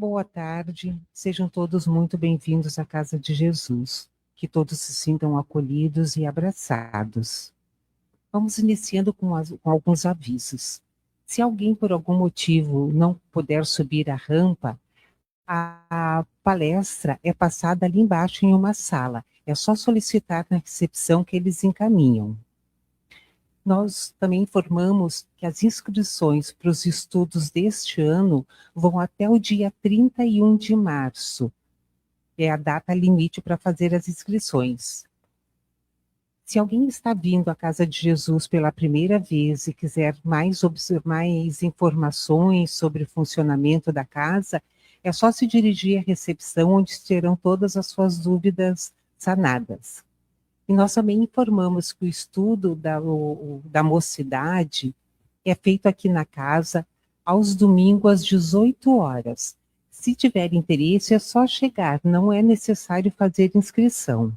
Boa tarde, sejam todos muito bem-vindos à Casa de Jesus. Que todos se sintam acolhidos e abraçados. Vamos iniciando com alguns avisos. Se alguém, por algum motivo, não puder subir a rampa, a palestra é passada ali embaixo em uma sala. É só solicitar na recepção que eles encaminham. Nós também informamos que as inscrições para os estudos deste ano vão até o dia 31 de março. É a data limite para fazer as inscrições. Se alguém está vindo à Casa de Jesus pela primeira vez e quiser mais informações sobre o funcionamento da casa, é só se dirigir à recepção, onde terão todas as suas dúvidas sanadas. E nós também informamos que o estudo da mocidade é feito aqui na casa aos domingos às 18 horas. Se tiver interesse, é só chegar, não é necessário fazer inscrição.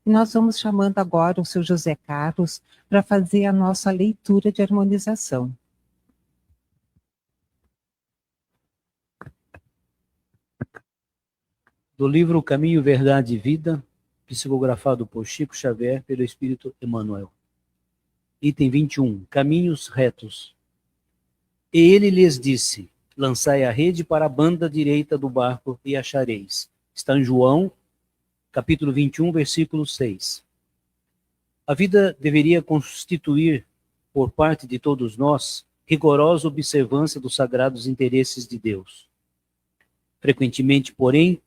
E nós vamos chamando agora o seu José Carlos para fazer a nossa leitura de harmonização. Do livro Caminho, Verdade e Vida, psicografado por Chico Xavier pelo Espírito Emmanuel. Item 21. Caminhos retos. E ele lhes disse: lançai a rede para a banda direita do barco e achareis. Está em João, capítulo 21, versículo 6. A vida deveria constituir, por parte de todos nós, rigorosa observância dos sagrados interesses de Deus. Frequentemente, porém,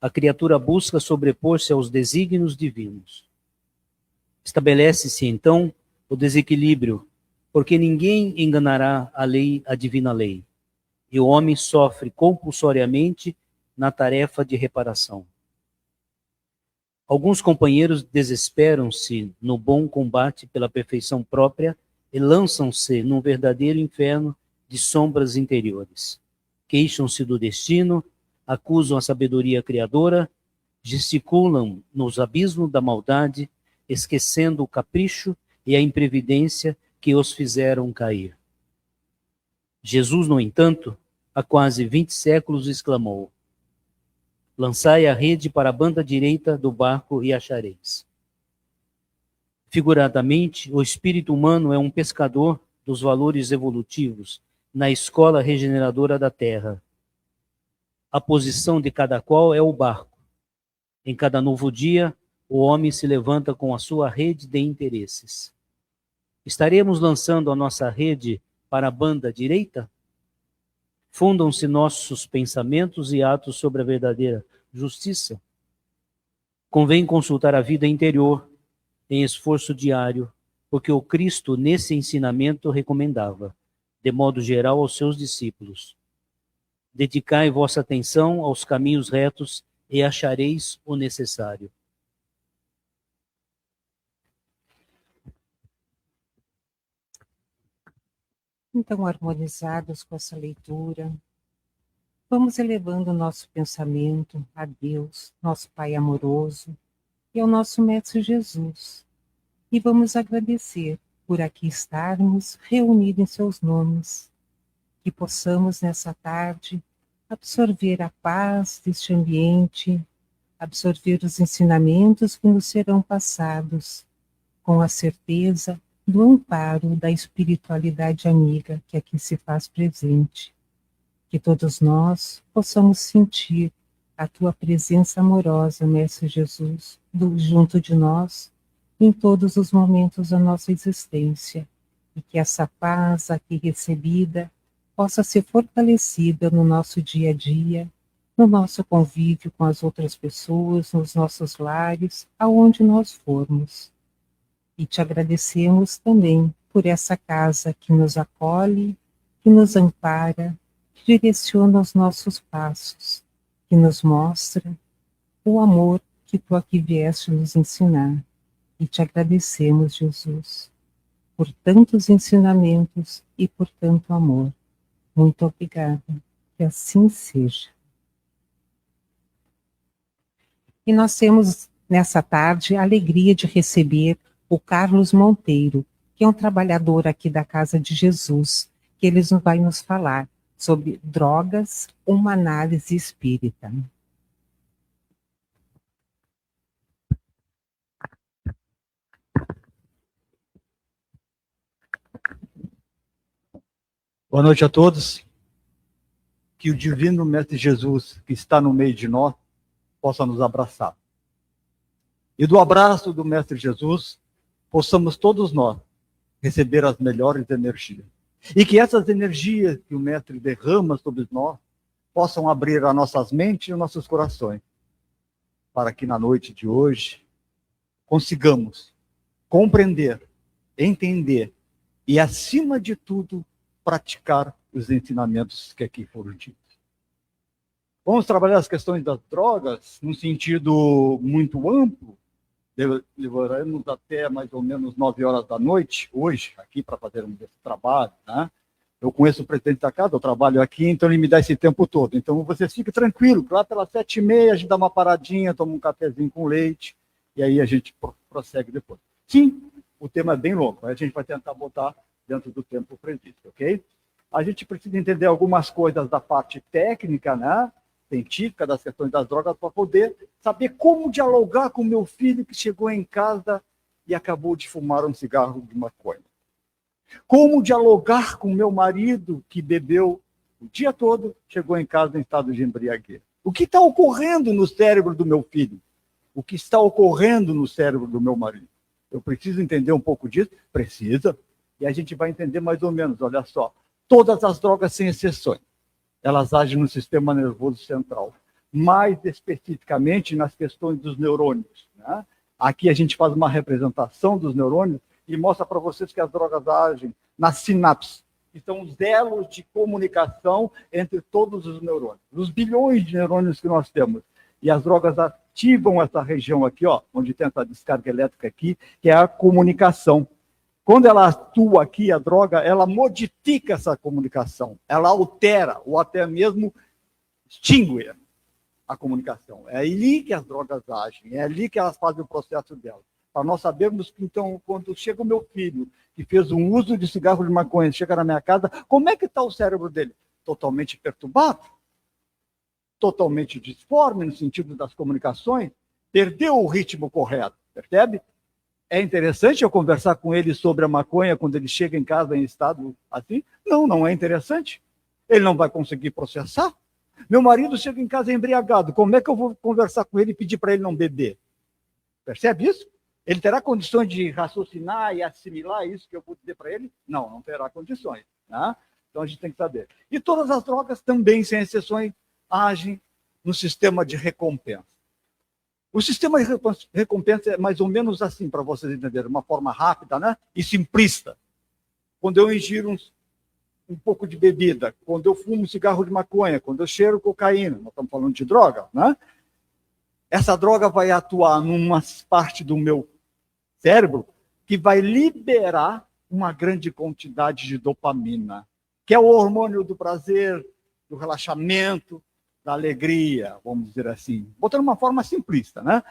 a criatura busca sobrepor-se aos desígnios divinos. Estabelece-se, então, o desequilíbrio, porque ninguém enganará a divina lei, e o homem sofre compulsoriamente na tarefa de reparação. Alguns companheiros desesperam-se no bom combate pela perfeição própria e lançam-se num verdadeiro inferno de sombras interiores. Queixam-se do destino, acusam a sabedoria criadora, gesticulam nos abismos da maldade, esquecendo o capricho e a imprevidência que os fizeram cair. Jesus, no entanto, há quase 20 séculos exclamou: lançai a rede para a banda direita do barco e achareis. Figuradamente, o espírito humano é um pescador dos valores evolutivos na escola regeneradora da Terra. A posição de cada qual é o barco. Em cada novo dia, o homem se levanta com a sua rede de interesses. Estaremos lançando a nossa rede para a banda direita? Fundam-se nossos pensamentos e atos sobre a verdadeira justiça? Convém consultar a vida interior em esforço diário, porque o Cristo nesse ensinamento recomendava, de modo geral aos seus discípulos: dedicai vossa atenção aos caminhos retos e achareis o necessário. Então, harmonizados com essa leitura, vamos elevando o nosso pensamento a Deus, nosso Pai amoroso, e ao nosso Mestre Jesus. E vamos agradecer por aqui estarmos reunidos em seus nomes, que possamos nessa tarde absorver a paz deste ambiente, absorver os ensinamentos que nos serão passados, com a certeza do amparo da espiritualidade amiga que aqui se faz presente. Que todos nós possamos sentir a tua presença amorosa, Mestre Jesus, junto de nós, em todos os momentos da nossa existência, e que essa paz aqui recebida possa ser fortalecida no nosso dia a dia, no nosso convívio com as outras pessoas, nos nossos lares, aonde nós formos. E te agradecemos também por essa casa que nos acolhe, que nos ampara, que direciona os nossos passos, que nos mostra o amor que tu aqui vieste nos ensinar. E te agradecemos, Jesus, por tantos ensinamentos e por tanto amor. Muito obrigada, que assim seja. E nós temos, nessa tarde, a alegria de receber o Carlos Monteiro, que é um trabalhador aqui da Casa de Jesus, que ele vai nos falar sobre drogas, uma análise espírita. Boa noite a todos. Que o divino Mestre Jesus, que está no meio de nós, possa nos abraçar. E do abraço do Mestre Jesus, possamos todos nós receber as melhores energias. E que essas energias que o Mestre derrama sobre nós possam abrir as nossas mentes e os nossos corações, para que na noite de hoje consigamos compreender, entender e, acima de tudo, praticar os ensinamentos que aqui foram ditos. Vamos trabalhar as questões das drogas num sentido muito amplo. Levaremos até mais ou menos 9 horas da noite, hoje, aqui, para fazermos esse trabalho, né? Eu conheço o presidente da casa, eu trabalho aqui, então ele me dá esse tempo todo. Então, vocês fiquem tranquilos, lá pelas 7h30 a gente dá uma paradinha, toma um cafezinho com leite, e aí a gente prossegue depois. Sim, o tema é bem longo, a gente vai tentar botar dentro do tempo previsto, ok? A gente precisa entender algumas coisas da parte técnica, né? Científica, das questões das drogas, para poder saber como dialogar com meu filho que chegou em casa e acabou de fumar um cigarro de maconha. Como dialogar com meu marido que bebeu o dia todo, chegou em casa em estado de embriaguez. O que está ocorrendo no cérebro do meu filho? O que está ocorrendo no cérebro do meu marido? Eu preciso entender um pouco disso? Precisa. E a gente vai entender mais ou menos, olha só. Todas as drogas, sem exceções, elas agem no sistema nervoso central, mais especificamente nas questões dos neurônios, né? Aqui a gente faz uma representação dos neurônios e mostra para vocês que as drogas agem nas sinapses, que são os elos de comunicação entre todos os neurônios, os bilhões de neurônios que nós temos. E as drogas ativam essa região aqui, ó, onde tem essa descarga elétrica aqui, que é a comunicação. Quando ela atua aqui, a droga, ela modifica essa comunicação, ela altera ou até mesmo extingue a comunicação. É ali que as drogas agem, é ali que elas fazem o processo delas. Para nós sabermos que, então, quando chega o meu filho, que fez um uso de cigarro de maconha, chega na minha casa, como é que está o cérebro dele? Totalmente perturbado, totalmente disforme no sentido das comunicações, perdeu o ritmo correto, percebe? É interessante eu conversar com ele sobre a maconha quando ele chega em casa em estado assim? Não, não é interessante. Ele não vai conseguir processar. Meu marido chega em casa embriagado. Como é que eu vou conversar com ele e pedir para ele não beber? Percebe isso? Ele terá condições de raciocinar e assimilar isso que eu vou dizer para ele? Não, não terá condições. Né? Então a gente tem que saber. E todas as drogas também, sem exceções, agem no sistema de recompensa. O sistema de recompensa é mais ou menos assim, para vocês entenderem, uma forma rápida, né? E simplista. Quando eu ingiro um pouco de bebida, quando eu fumo um cigarro de maconha, quando eu cheiro cocaína, nós estamos falando de droga, né? Essa droga vai atuar numa parte do meu cérebro que vai liberar uma grande quantidade de dopamina, que é o hormônio do prazer, do relaxamento, da alegria, vamos dizer assim, botando uma forma simplista, né?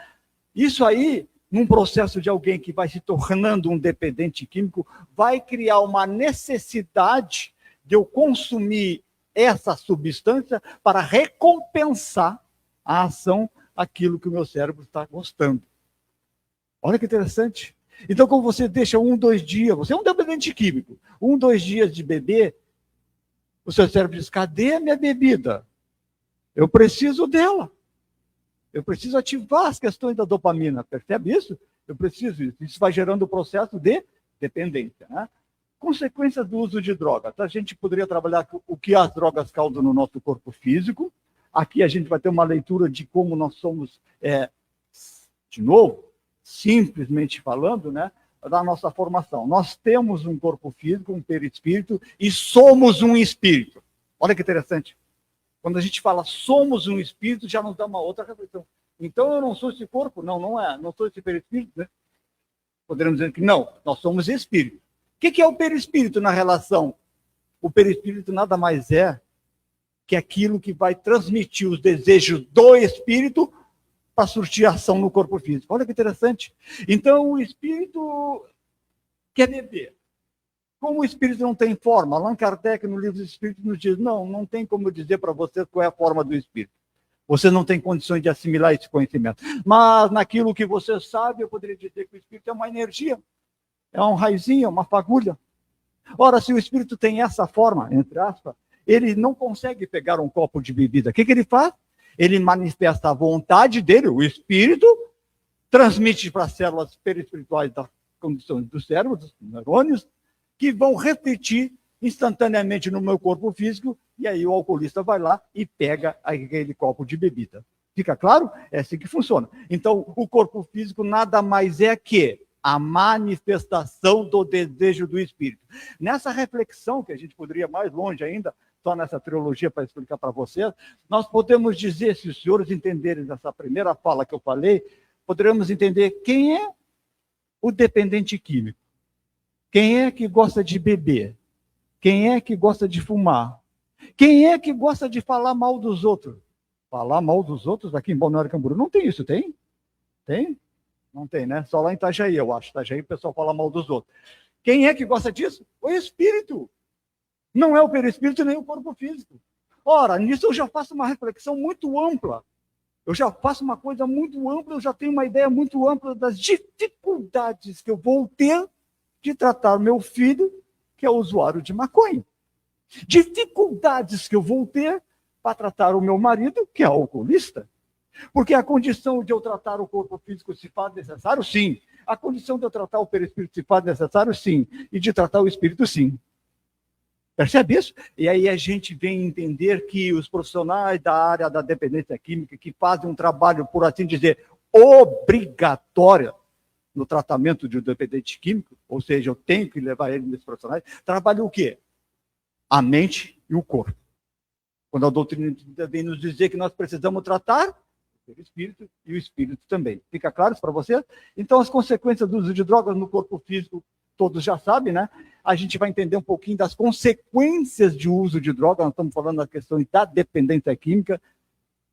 Isso aí, num processo de alguém que vai se tornando um dependente químico, vai criar uma necessidade de eu consumir essa substância para recompensar a ação, aquilo que o meu cérebro está gostando. Olha que interessante. Então, quando você deixa 1, 2 dias, você é um dependente químico, 1, 2 dias de beber, o seu cérebro diz, cadê a minha bebida? Eu preciso dela. Eu preciso ativar as questões da dopamina. Percebe isso? Eu preciso isso. Isso vai gerando o processo de dependência. Né? Consequências do uso de drogas. A gente poderia trabalhar o que as drogas causam no nosso corpo físico. Aqui a gente vai ter uma leitura de como nós somos, de novo, simplesmente falando, né, da nossa formação. Nós temos um corpo físico, um perispírito, e somos um espírito. Olha que interessante. Quando a gente fala somos um espírito, já nos dá uma outra reflexão. Então eu não sou esse corpo? Não, não é. Não sou esse perispírito, né? Poderíamos dizer que não, nós somos espírito. O que é o perispírito na relação? O perispírito nada mais é que aquilo que vai transmitir os desejos do espírito para surtir ação no corpo físico. Olha que interessante. Então o espírito quer beber. Como o espírito não tem forma, Allan Kardec, no livro dos Espíritos, nos diz, não tem como eu dizer para você qual é a forma do espírito. Você não tem condições de assimilar esse conhecimento. Mas naquilo que você sabe, eu poderia dizer que o espírito é uma energia, é um raizinho, uma fagulha. Ora, se o espírito tem essa forma, entre aspas, ele não consegue pegar um copo de bebida. O que ele faz? Ele manifesta a vontade dele, o espírito, transmite para as células perispirituais das condições do cérebro, dos neurônios, que vão refletir instantaneamente no meu corpo físico, e aí o alcoolista vai lá e pega aquele copo de bebida. Fica claro? É assim que funciona. Então, o corpo físico nada mais é que a manifestação do desejo do espírito. Nessa reflexão, que a gente poderia ir mais longe ainda, só nessa trilogia para explicar para vocês, nós podemos dizer, se os senhores entenderem essa primeira fala que eu falei, poderemos entender quem é o dependente químico, quem é que gosta de beber, quem é que gosta de fumar, quem é que gosta de falar mal dos outros. Falar mal dos outros aqui em Balneário Camboriú não tem isso, tem? Tem? Não tem, né? Só lá em Itajaí, eu acho. Itajaí o pessoal fala mal dos outros. Quem é que gosta disso? O espírito. Não é o perispírito nem o corpo físico. Ora, nisso eu já faço uma reflexão muito ampla. Eu já faço uma coisa muito ampla, eu já tenho uma ideia muito ampla das dificuldades que eu vou ter de tratar meu filho, que é usuário de maconha. Dificuldades que eu vou ter para tratar o meu marido, que é alcoolista. Porque a condição de eu tratar o corpo físico se faz necessário, sim. A condição de eu tratar o perispírito se faz necessário, sim. E de tratar o espírito, sim. Percebe isso? E aí a gente vem entender que os profissionais da área da dependência química, que fazem um trabalho, por assim dizer, obrigatório no tratamento de um dependente químico, ou seja, eu tenho que levar ele nesses profissionais, trabalham o quê? A mente e o corpo. Quando a doutrina vem nos dizer que nós precisamos tratar o espírito e o espírito também. Fica claro isso para você? Então, as consequências do uso de drogas no corpo físico, todos já sabem, né? A gente vai entender um pouquinho das consequências de uso de drogas, nós estamos falando da questão da dependência química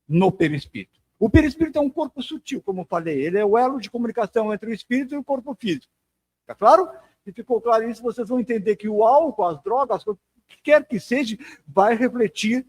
no perispírito. O perispírito é um corpo sutil, como eu falei, ele é o elo de comunicação entre o espírito e o corpo físico. Fica claro? Se ficou claro isso, vocês vão entender que o álcool, as drogas, o que quer que seja, vai refletir,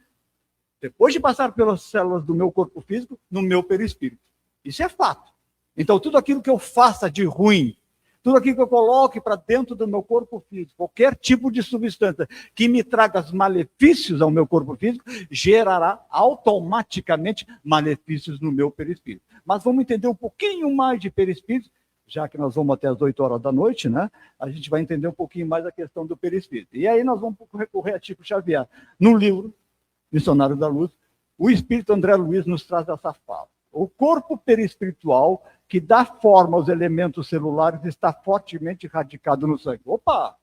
depois de passar pelas células do meu corpo físico, no meu perispírito. Isso é fato. Então, tudo aquilo que eu faça de ruim, tudo aquilo que eu coloque para dentro do meu corpo físico, qualquer tipo de substância que me traga os malefícios ao meu corpo físico, gerará automaticamente malefícios no meu perispírito. Mas vamos entender um pouquinho mais de perispírito, já que nós vamos até as 8 horas da noite, né? A gente vai entender um pouquinho mais a questão do perispírito. E aí nós vamos recorrer a Chico Xavier. No livro Missionário da Luz, o espírito André Luiz nos traz essa fala. O corpo perispiritual que dá forma aos elementos celulares está fortemente radicado no sangue. Opa!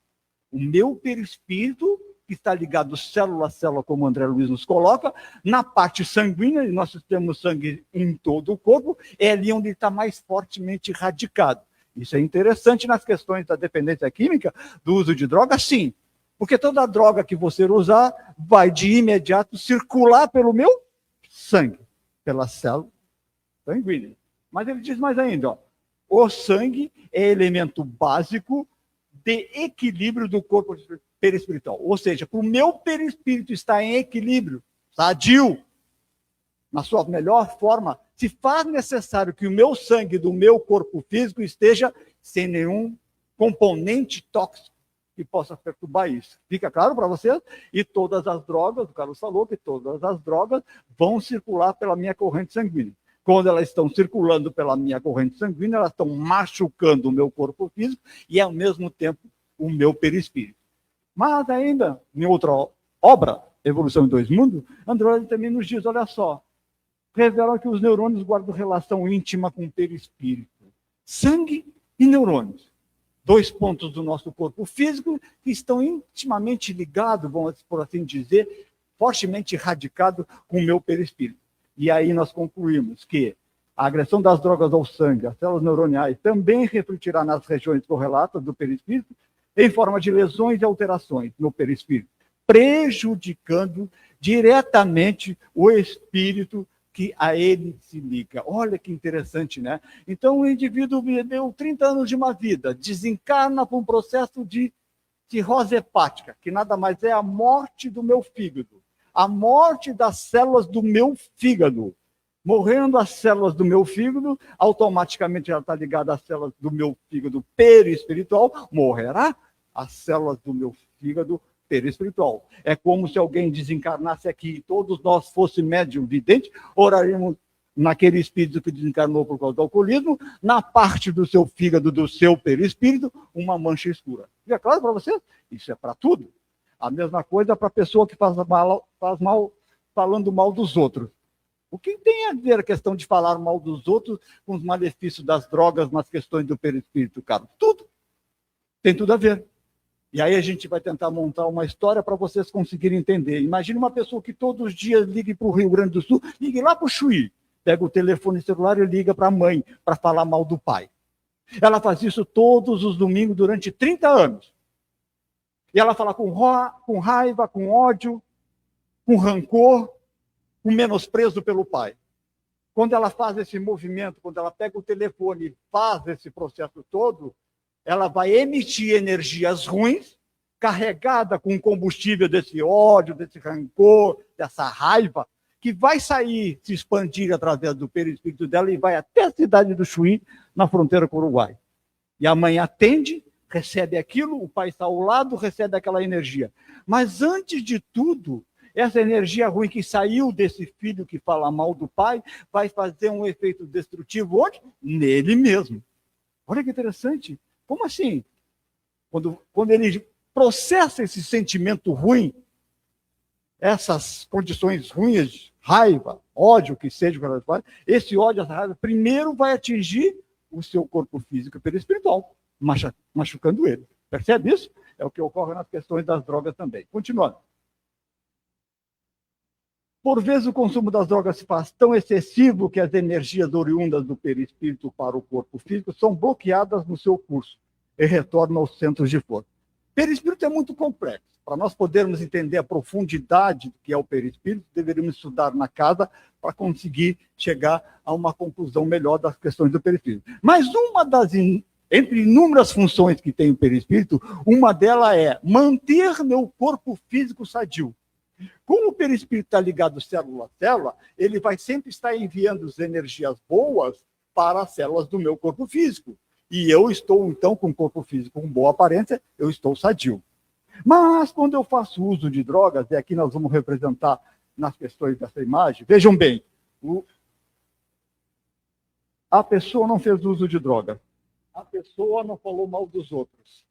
O meu perispírito, que está ligado célula a célula, como o André Luiz nos coloca, na parte sanguínea, e nós temos sangue em todo o corpo, é ali onde está mais fortemente radicado. Isso é interessante nas questões da dependência química, do uso de drogas, sim. Porque toda droga que você usar vai de imediato circular pelo meu sangue, pela célula sanguínea. Mas ele diz mais ainda, ó, o sangue é elemento básico de equilíbrio do corpo perispiritual. Ou seja, para o meu perispírito estar em equilíbrio, sadio, na sua melhor forma, se faz necessário que o meu sangue do meu corpo físico esteja sem nenhum componente tóxico que possa perturbar isso. Fica claro para vocês? E todas as drogas, o Carlos falou que todas as drogas vão circular pela minha corrente sanguínea. Quando elas estão circulando pela minha corrente sanguínea, elas estão machucando o meu corpo físico e, ao mesmo tempo, o meu perispírito. Mas ainda, em outra obra, Evolução em Dois Mundos, André também nos diz, olha só, revela que os neurônios guardam relação íntima com o perispírito. Sangue e neurônios. Dois pontos do nosso corpo físico que estão intimamente ligados, vamos por assim dizer, fortemente radicados com o meu perispírito. E aí nós concluímos que a agressão das drogas ao sangue, às células neuroniais, também refletirá nas regiões correlatas do perispírito, em forma de lesões e alterações no perispírito, prejudicando diretamente o espírito que a ele se liga. Olha que interessante, né? Então, o indivíduo viveu 30 anos de uma vida, desencarna por um processo de cirrose hepática, que nada mais é a morte do meu fígado, a morte das células do meu fígado. Morrendo as células do meu fígado, automaticamente já está ligada às células do meu fígado perispiritual, morrerá as células do meu fígado perispiritual. É como se alguém desencarnasse aqui e todos nós fossemos médium vidente, oraríamos naquele espírito que desencarnou por causa do alcoolismo, na parte do seu fígado, do seu perispírito, uma mancha escura. Fica claro para vocês? Isso é para tudo. A mesma coisa para a pessoa que faz mal falando mal dos outros. O que tem a ver a questão de falar mal dos outros com os malefícios das drogas nas questões do perispírito, cara? Tudo. Tem tudo a ver. E aí a gente vai tentar montar uma história para vocês conseguirem entender. Imagine uma pessoa que todos os dias ligue para o Rio Grande do Sul, ligue lá para o Chuí, pega o telefone celular e liga para a mãe para falar mal do pai. Ela faz isso todos os domingos durante 30 anos. E ela fala com raiva, com ódio, com rancor, com menosprezo pelo pai. Quando ela faz esse movimento, quando ela pega o telefone e faz esse processo todo, ela vai emitir energias ruins, carregada com o combustível desse ódio, desse rancor, dessa raiva, que vai sair, se expandir através do perispírito dela e vai até a cidade do Chuí, na fronteira com o Uruguai. E a mãe atende, recebe aquilo, o pai está ao lado, recebe aquela energia. Mas antes de tudo, essa energia ruim que saiu desse filho que fala mal do pai, vai fazer um efeito destrutivo onde? Nele mesmo. Olha que interessante. Como assim? Quando ele processa esse sentimento ruim, essas condições ruins, raiva, ódio, que seja, esse ódio, essa raiva, primeiro vai atingir o seu corpo físico e perispiritual, machucando ele. Percebe isso? É o que ocorre nas questões das drogas também. Continuando. Por vezes o consumo das drogas se faz tão excessivo que as energias oriundas do perispírito para o corpo físico são bloqueadas no seu curso e retornam aos centros de força. Perispírito é muito complexo. Para nós podermos entender a profundidade do que é o perispírito, deveríamos estudar na casa para conseguir chegar a uma conclusão melhor das questões do perispírito. Mas entre inúmeras funções que tem o perispírito, uma delas é manter meu corpo físico sadio. Como o perispírito está ligado célula a célula, ele vai sempre estar enviando as energias boas para as células do meu corpo físico. E eu estou, então, com o corpo físico com boa aparência, eu estou sadio. Mas, quando eu faço uso de drogas, e aqui nós vamos representar nas questões dessa imagem, vejam bem, a pessoa não fez uso de droga, a pessoa não falou mal dos outros,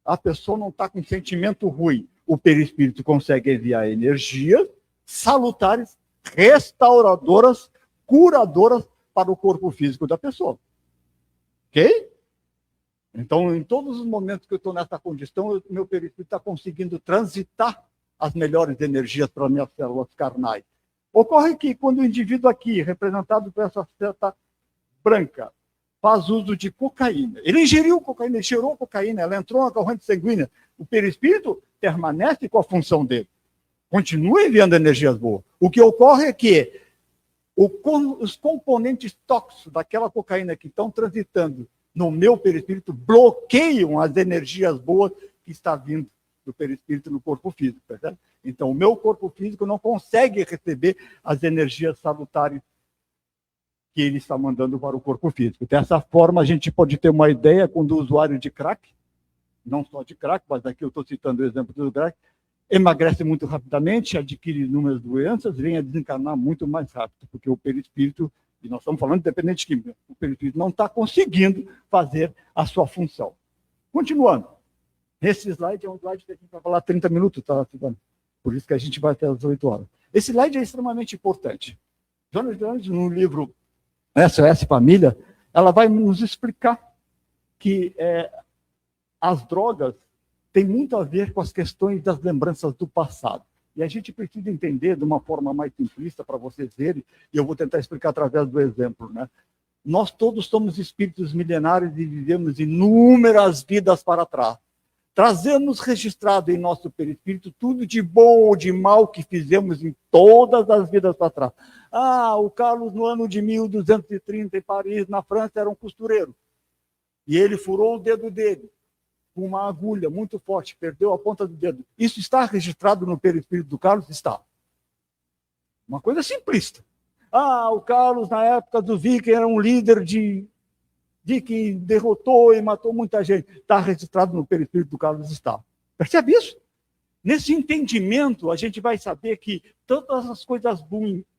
a pessoa não está com sentimento ruim, o perispírito consegue enviar energias salutares, restauradoras, curadoras para o corpo físico da pessoa. Ok? Então, em todos os momentos que eu estou nessa condição, o meu perispírito está conseguindo transitar as melhores energias para as minhas células carnais. Ocorre que quando o indivíduo aqui, representado por essa seta branca, faz uso de cocaína, ele ingeriu cocaína, ele cheirou cocaína, ela entrou na corrente sanguínea, o perispírito permanece com a função dele. Continua enviando energias boas. O que ocorre é que os componentes tóxicos daquela cocaína que estão transitando no meu perispírito bloqueiam as energias boas que está vindo do perispírito no corpo físico. Percebe? Então, o meu corpo físico não consegue receber as energias salutares que ele está mandando para o corpo físico. Dessa forma, a gente pode ter uma ideia quando o usuário de crack, não só de crack, mas aqui eu estou citando o exemplo do crack, emagrece muito rapidamente, adquire inúmeras doenças, vem a desencarnar muito mais rápido, porque o perispírito, e nós estamos falando de dependente química, o perispírito não está conseguindo fazer a sua função. Continuando. Esse slide é um slide que a gente vai falar 30 minutos, tá? Por isso que a gente vai até as 8 horas. Esse slide é extremamente importante. Jonas Jones, no livro SOS Família, ela vai nos explicar que as drogas têm muito a ver com as questões das lembranças do passado. E a gente precisa entender de uma forma mais simplista para vocês verem, e eu vou tentar explicar através do exemplo, né? Nós todos somos espíritos milenares e vivemos inúmeras vidas para trás. Trazemos registrado em nosso perispírito tudo de bom ou de mal que fizemos em todas as vidas para trás. Ah, o Carlos, no ano de 1230, em Paris, na França, era um costureiro. E ele furou o dedo dele. com uma agulha muito forte, perdeu a ponta do dedo. Isso está registrado no perispírito do Carlos? Está. Uma coisa simplista. O Carlos, na época do Viking, era um líder de que derrotou e matou muita gente. Está registrado no perispírito do Carlos? Está. Percebe isso? Nesse entendimento, a gente vai saber que todas as coisas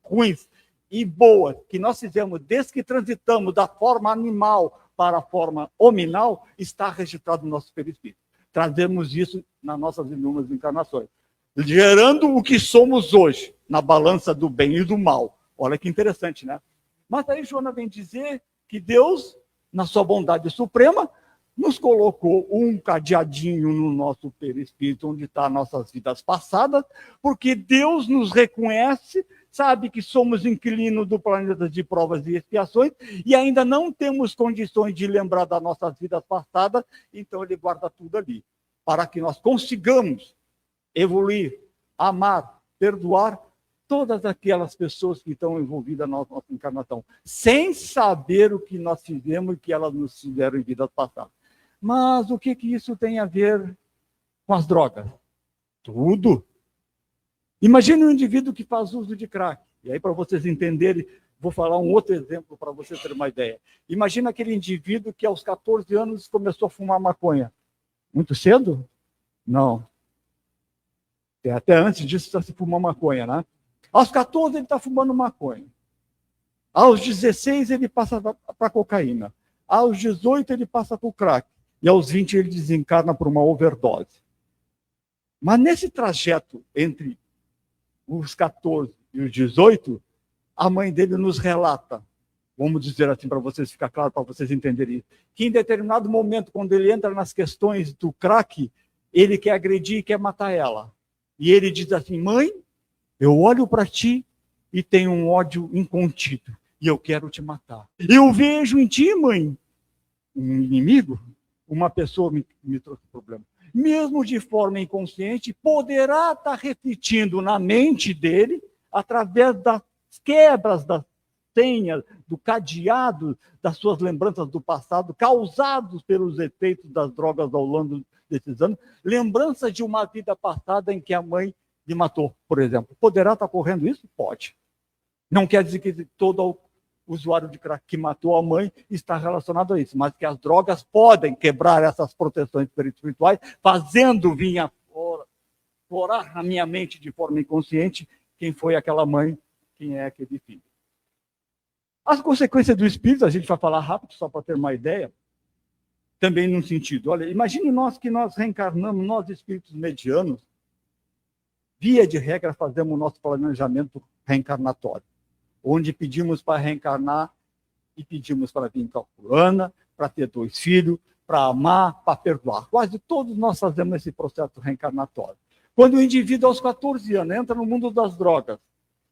ruins e boas que nós fizemos, desde que transitamos da forma animal para a forma hominal, está registrado no nosso perispírito. Trazemos isso nas nossas inúmeras encarnações, gerando o que somos hoje, na balança do bem e do mal. Olha que interessante, né? Mas aí Joana vem dizer que Deus, na sua bondade suprema, nos colocou um cadeadinho no nosso perispírito, onde estão nossas vidas passadas, porque Deus nos reconhece, sabe que somos inquilinos do planeta de provas e expiações, e ainda não temos condições de lembrar das nossas vidas passadas, então Ele guarda tudo ali, para que nós consigamos evoluir, amar, perdoar todas aquelas pessoas que estão envolvidas na nossa encarnação, sem saber o que nós fizemos e que elas nos fizeram em vidas passadas. Mas o que isso tem a ver com as drogas? Tudo. Imagine um indivíduo que faz uso de crack. E aí, para vocês entenderem, vou falar um outro exemplo para vocês terem uma ideia. Imagina aquele indivíduo que aos 14 anos começou a fumar maconha. Muito cedo? Não. Até antes disso já se fumou maconha, né? Aos 14 ele está fumando maconha. Aos 16 ele passa para cocaína. Aos 18 ele passa para o crack. E aos 20 ele desencarna por uma overdose. Mas nesse trajeto entre os 14 e os 18, a mãe dele nos relata, vamos dizer assim para vocês ficar claro, para vocês entenderem isso, que em determinado momento, quando ele entra nas questões do crack, ele quer agredir e quer matar ela. E ele diz assim: mãe, eu olho para ti e tenho um ódio incontido, e eu quero te matar. Eu vejo em ti, mãe, um inimigo. Uma pessoa me trouxe problema. Mesmo de forma inconsciente, poderá estar refletindo na mente dele, através das quebras das senhas, do cadeado, das suas lembranças do passado, causados pelos efeitos das drogas ao longo desses anos, lembranças de uma vida passada em que a mãe lhe matou, por exemplo. Poderá estar ocorrendo isso? Pode. Não quer dizer que todo usuário de crack que matou a mãe está relacionado a isso, mas que as drogas podem quebrar essas proteções espirituais, fazendo vir florar na minha mente de forma inconsciente quem foi aquela mãe, quem é aquele filho. As consequências do espírito, a gente vai falar rápido, só para ter uma ideia, também num sentido. Olha, imagine que nós reencarnamos, nós espíritos medianos, via de regra fazemos o nosso planejamento reencarnatório, onde pedimos para reencarnar e pedimos para vir calculana, para ter 2 filhos, para amar, para perdoar. Quase todos nós fazemos esse processo reencarnatório. Quando o indivíduo, aos 14 anos, entra no mundo das drogas,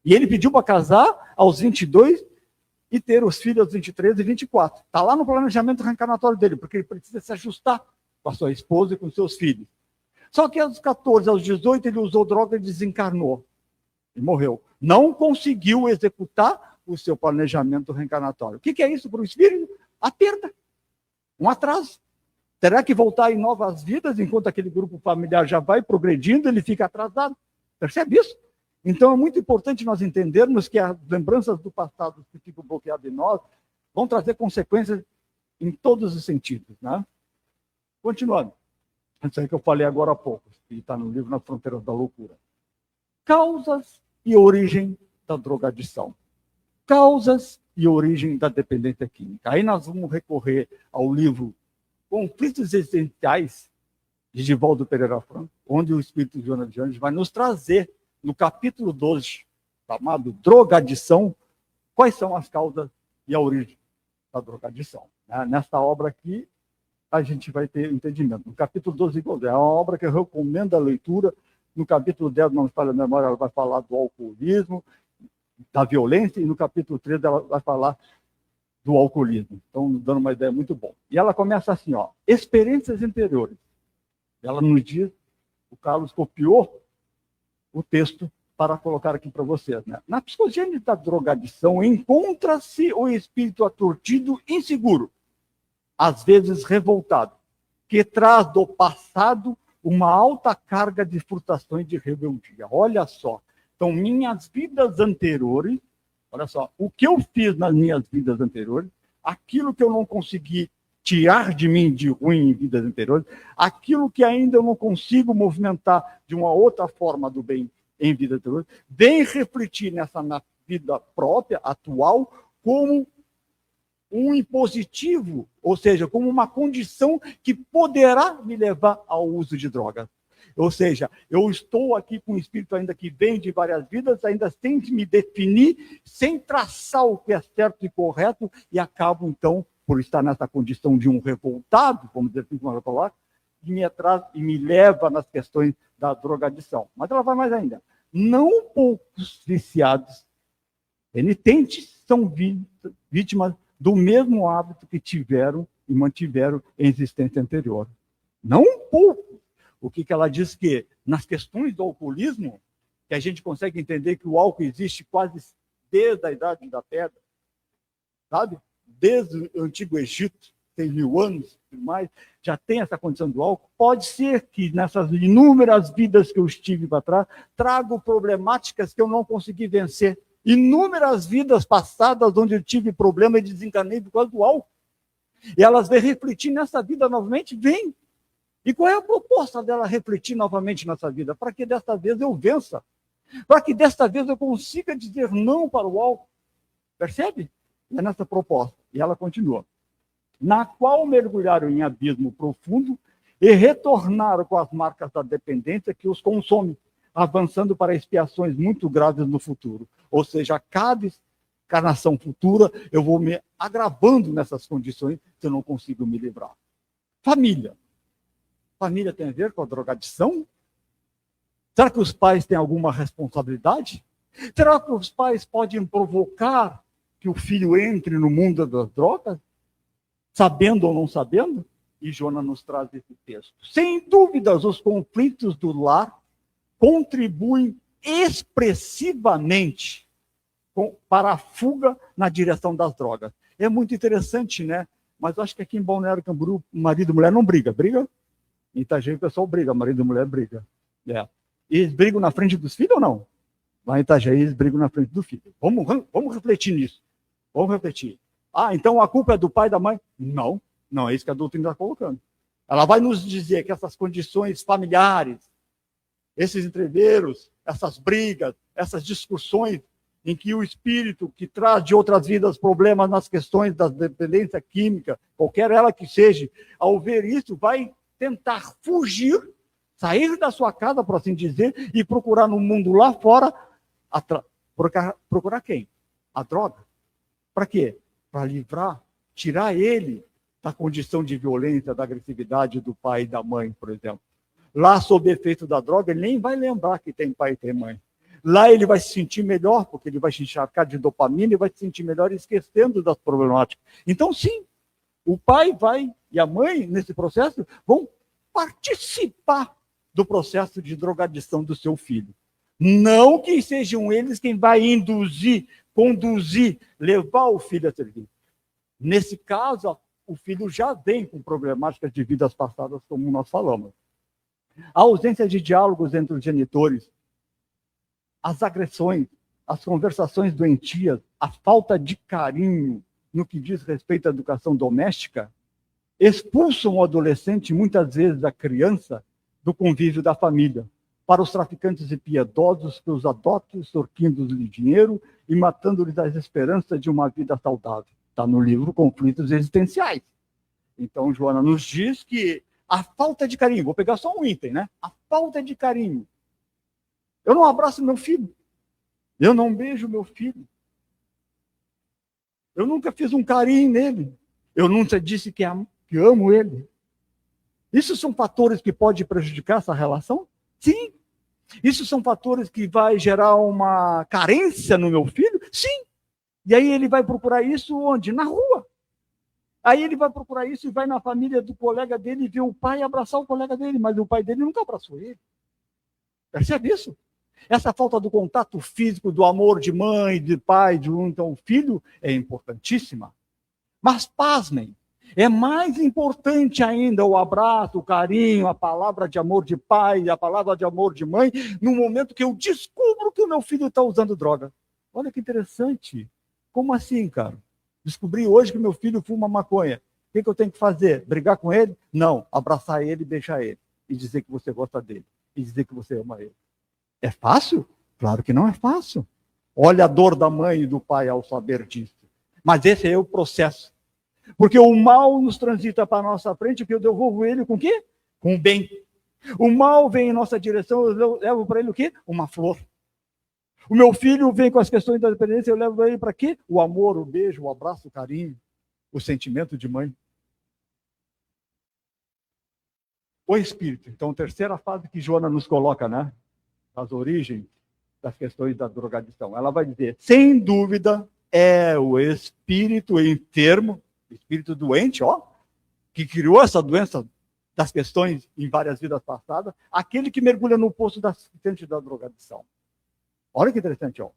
e ele pediu para casar aos 22 e ter os filhos aos 23 e 24. Está lá no planejamento reencarnatório dele, porque ele precisa se ajustar com a sua esposa e com seus filhos. Só que aos 14, aos 18, ele usou droga e desencarnou. E morreu. Não conseguiu executar o seu planejamento reencarnatório. O que é isso para o espírito? A perda. Um atraso. Terá que voltar em novas vidas, enquanto aquele grupo familiar já vai progredindo, ele fica atrasado. Percebe isso? Então é muito importante nós entendermos que as lembranças do passado que ficam bloqueadas em nós vão trazer consequências em todos os sentidos, né? Continuando. Isso aí que eu falei agora há pouco, que está no livro Nas Fronteiras da Loucura. Causas e origem da drogadição. Causas e origem da dependência química. Aí nós vamos recorrer ao livro Conflitos Existenciais, de Divaldo Pereira Franco, onde o Espírito de Joana de Anjos vai nos trazer, no capítulo 12, chamado Drogadição, quais são as causas e a origem da drogadição. Nessa obra aqui, a gente vai ter entendimento. No capítulo 12, é uma obra que eu recomendo a leitura. No capítulo 10, não me falha a memória, ela vai falar do alcoolismo, da violência, e no capítulo 13 ela vai falar do alcoolismo. Então, dando uma ideia muito boa. E ela começa assim, ó, experiências anteriores. Ela nos diz, o Carlos copiou o texto para colocar aqui para vocês. Né? Na psicogênese da drogadição, encontra-se o espírito aturdido, inseguro, às vezes revoltado, que traz do passado uma alta carga de frustrações de rebeldia. Olha só. Então, minhas vidas anteriores, olha só, o que eu fiz nas minhas vidas anteriores, aquilo que eu não consegui tirar de mim de ruim em vidas anteriores, aquilo que ainda eu não consigo movimentar de uma outra forma do bem em vidas anteriores, vem refletir nessa vida própria, atual, como um impositivo, ou seja, como uma condição que poderá me levar ao uso de drogas. Ou seja, eu estou aqui com um espírito ainda que vem de várias vidas, ainda sem me definir, sem traçar o que é certo e correto, e acabo, então, por estar nessa condição de um revoltado, como dizer assim, como eu falar, que me atrasa e me leva nas questões da drogadição. Mas ela vai mais ainda. Não poucos viciados, penitentes, são vítimas do mesmo hábito que tiveram e mantiveram em existência anterior. Não pouco. O que ela diz que, nas questões do alcoolismo, que a gente consegue entender que o álcool existe quase desde a Idade da Pedra, sabe? Desde o Antigo Egito, tem 1000 anos e mais, já tem essa condição do álcool. Pode ser que nessas inúmeras vidas que eu estive para trás, trago problemáticas que eu não consegui vencer. Inúmeras vidas passadas onde eu tive problema e desencanei por causa do álcool. E elas vêm refletir nessa vida novamente? Vem. E qual é a proposta dela refletir novamente nessa vida? Para que desta vez eu vença. Para que desta vez eu consiga dizer não para o álcool. Percebe? É nessa proposta. E ela continua. Na qual mergulharam em abismo profundo e retornaram com as marcas da dependência que os consome, avançando para expiações muito graves no futuro. Ou seja, a cada encarnação futura, eu vou me agravando nessas condições que eu não consigo me livrar. Família. Família tem a ver com a drogadição? Será que os pais têm alguma responsabilidade? Será que os pais podem provocar que o filho entre no mundo das drogas? Sabendo ou não sabendo? E Joana nos traz esse texto. Sem dúvidas, os conflitos do lar contribuem expressivamente para a fuga na direção das drogas. É muito interessante, né? Mas eu acho que aqui em Balneário Camboriú, marido e mulher não briga. Briga? Em Itajaí o pessoal briga, marido e mulher briga. É. E eles brigam na frente dos filhos ou não? Lá em Itajaí eles brigam na frente do filho. Vamos refletir nisso. Vamos refletir. Ah, então a culpa é do pai e da mãe? Não, não é isso que a doutrina está colocando. Ela vai nos dizer que essas condições familiares, esses entreveiros, essas brigas, essas discussões em que o espírito que traz de outras vidas problemas nas questões da dependência química, qualquer ela que seja, ao ver isso, vai tentar fugir, sair da sua casa, por assim dizer, e procurar no mundo lá fora, procurar quem? A droga. Para quê? Para livrar, tirar ele da condição de violência, da agressividade do pai e da mãe, por exemplo. Lá, sob efeito da droga, ele nem vai lembrar que tem pai e tem mãe. Lá ele vai se sentir melhor, porque ele vai se encharcar de dopamina e vai se sentir melhor esquecendo das problemáticas. Então, sim, o pai e a mãe, nesse processo, vão participar do processo de drogadição do seu filho. Não que sejam eles quem vai induzir, conduzir, levar o filho a servir. Nesse caso, o filho já vem com problemáticas de vidas passadas, como nós falamos. A ausência de diálogos entre os genitores, as agressões, as conversações doentias, a falta de carinho no que diz respeito à educação doméstica, expulsam o adolescente, muitas vezes a criança, do convívio da família, para os traficantes impiedosos que os adotam, extorquindo-lhes dinheiro e matando-lhes as esperanças de uma vida saudável. Está no livro Conflitos Existenciais. Então, Joana nos diz que a falta de carinho, vou pegar só um item, né? A falta de carinho. Eu não abraço meu filho. Eu não beijo meu filho. Eu nunca fiz um carinho nele. Eu nunca disse que amo ele. Isso são fatores que podem prejudicar essa relação? Sim. Isso são fatores que vai gerar uma carência no meu filho? Sim. E aí ele vai procurar isso onde? Na rua. Aí ele vai procurar isso e vai na família do colega dele e vê o pai abraçar o colega dele, mas o pai dele nunca abraçou ele. Percebe isso? Essa falta do contato físico, do amor de mãe, de pai, então o filho, é importantíssima. Mas pasmem, É mais importante ainda o abraço, o carinho, a palavra de amor de pai, a palavra de amor de mãe, no momento que eu descubro que o meu filho está usando droga. Olha que interessante. Como assim, cara? Descobri hoje que meu filho fuma maconha. O que eu tenho que fazer? Brigar com ele? Não. Abraçar ele e beijar ele. E dizer que você gosta dele. E dizer que você ama ele. É fácil? Claro que não é fácil. Olha a dor da mãe e do pai ao saber disso. Mas esse é o processo. Porque o mal nos transita para a nossa frente, que eu devolvo ele com o quê? Com o bem. O mal vem em nossa direção, eu levo para ele o quê? Uma flor. O meu filho vem com as questões da dependência, eu levo ele para quê? O amor, o beijo, o abraço, o carinho, o sentimento de mãe. O espírito. Então, terceira fase que Joana nos coloca, né? As origens das questões da drogadição. Ela vai dizer, sem dúvida, é o espírito enfermo, espírito doente, ó, que criou essa doença das questões em várias vidas passadas, aquele que mergulha no poço da drogadição. Olha que interessante, ó.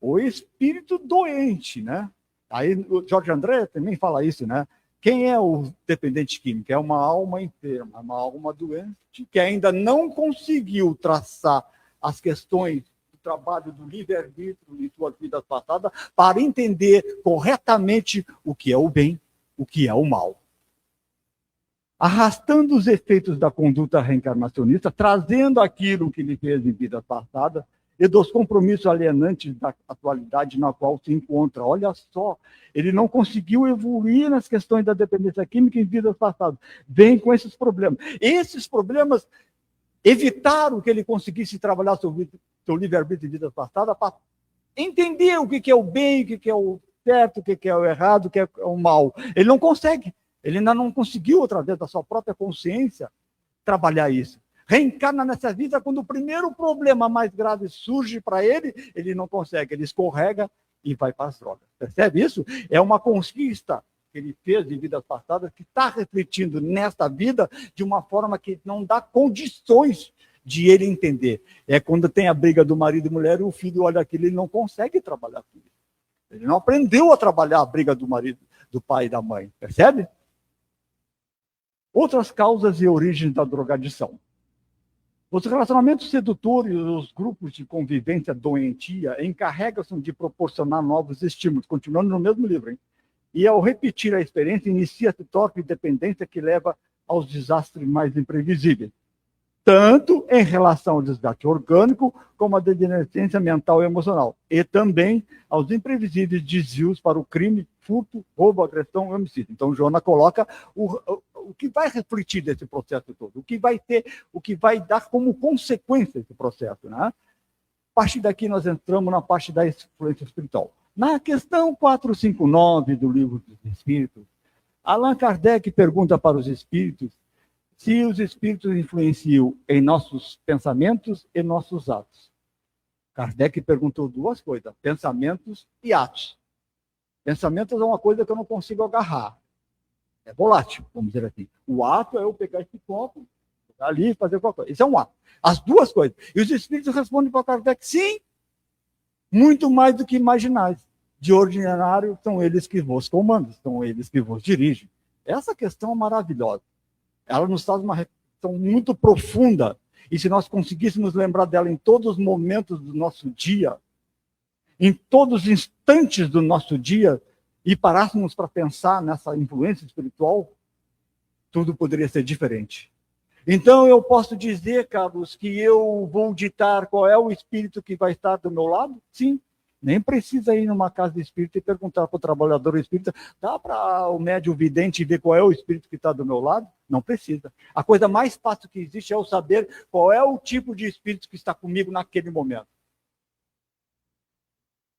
O espírito doente, né? Aí o Jorge André também fala isso, né? Quem é o dependente químico? É uma alma enferma, uma alma doente que ainda não conseguiu traçar as questões do trabalho do livre-arbítrio em suas vidas passadas para entender corretamente o que é o bem, o que é o mal. Arrastando os efeitos da conduta reencarnacionista, trazendo aquilo que ele fez em vidas passadas e dos compromissos alienantes da atualidade na qual se encontra. Olha só, ele não conseguiu evoluir nas questões da dependência química em vidas passadas. Vem com esses problemas. Esses problemas evitaram que ele conseguisse trabalhar seu livre-arbítrio em vidas passadas para entender o que é o bem, o que é o certo, o que é o errado, o que é o mal. Ele não consegue. Ele ainda não conseguiu, através da sua própria consciência, trabalhar isso. Reencarna nessa vida, quando o primeiro problema mais grave surge para ele, ele não consegue, ele escorrega e vai para as drogas. Percebe isso? É uma conquista que ele fez de vidas passadas que está refletindo nesta vida de uma forma que não dá condições de ele entender. É quando tem a briga do marido e mulher e o filho olha aquilo e ele não consegue trabalhar com isso. Ele não aprendeu a trabalhar a briga do marido, do pai e da mãe. Percebe? Outras causas e origens da drogadição. Os relacionamentos sedutores, os grupos de convivência doentia, encarregam-se de proporcionar novos estímulos, continuando no mesmo livro, hein? E ao repetir a experiência, inicia-se torpe dependência que leva aos desastres mais imprevisíveis, tanto em relação ao desgaste orgânico, como à degenerescência mental e emocional, e também aos imprevisíveis desvios para o crime, furto, roubo, agressão e homicídio. Então, Joana coloca o que vai refletir desse processo todo, o que vai dar como consequência esse processo, né? A partir daqui nós entramos na parte da influência espiritual. Na questão 459 do Livro dos Espíritos, Allan Kardec pergunta para os espíritos se os espíritos influenciam em nossos pensamentos e nossos atos. Kardec perguntou duas coisas, pensamentos e atos. Pensamentos é uma coisa que eu não consigo agarrar. É volátil, vamos dizer assim. O ato é eu pegar esse copo, jogar ali e fazer qualquer coisa. Isso é um ato. As duas coisas. E os espíritos respondem para Kardec, sim, muito mais do que imaginais. De ordinário, são eles que vos comandam, são eles que vos dirigem. Essa questão é maravilhosa. Ela nos traz uma reflexão muito profunda. E se nós conseguíssemos lembrar dela em todos os momentos do nosso dia, em todos os instantes do nosso dia, e parássemos para pensar nessa influência espiritual, tudo poderia ser diferente. Então eu posso dizer, Carlos, que eu vou ditar qual é o espírito que vai estar do meu lado? Sim. Nem precisa ir numa casa de espírito e perguntar para o trabalhador espírita, dá para o médium vidente ver qual é o espírito que está do meu lado? Não precisa. A coisa mais fácil que existe é eu saber qual é o tipo de espírito que está comigo naquele momento.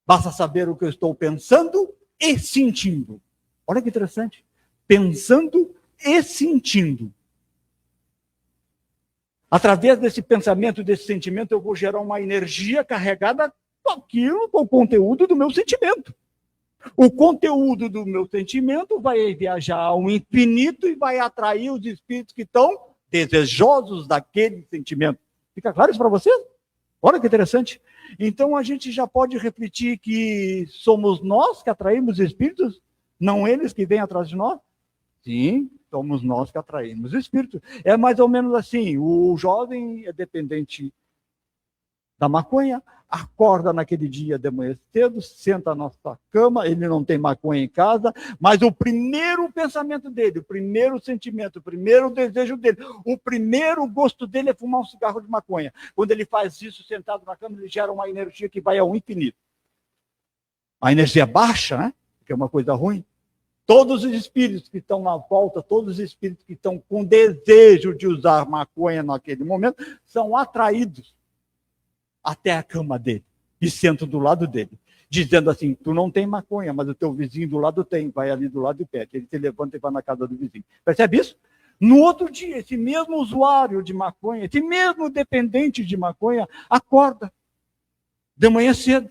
Basta saber o que eu estou pensando e sentindo. Olha que interessante. Pensando e sentindo. Através desse pensamento, desse sentimento, eu vou gerar uma energia carregada com aquilo, com o conteúdo do meu sentimento. O conteúdo do meu sentimento vai viajar ao infinito e vai atrair os espíritos que estão desejosos daquele sentimento. Fica claro isso para vocês? Olha que interessante. Então a gente já pode refletir que somos nós que atraímos espíritos, não eles que vêm atrás de nós. Sim, somos nós que atraímos o espírito. É mais ou menos assim, o jovem é dependente da maconha, acorda naquele dia de manhã cedo, senta na nossa cama, ele não tem maconha em casa, mas o primeiro pensamento dele, o primeiro sentimento, o primeiro desejo dele, o primeiro gosto dele é fumar um cigarro de maconha. Quando ele faz isso sentado na cama, ele gera uma energia que vai ao infinito. A energia baixa, né? Que é uma coisa ruim. Todos os espíritos que estão na volta, todos os espíritos que estão com desejo de usar maconha naquele momento, são atraídos até a cama dele e sentam do lado dele, dizendo assim: tu não tem maconha, mas o teu vizinho do lado tem, vai ali do lado e pede. Ele se levanta e vai na casa do vizinho. Percebe isso? No outro dia, esse mesmo usuário de maconha, esse mesmo dependente de maconha, acorda de manhã cedo.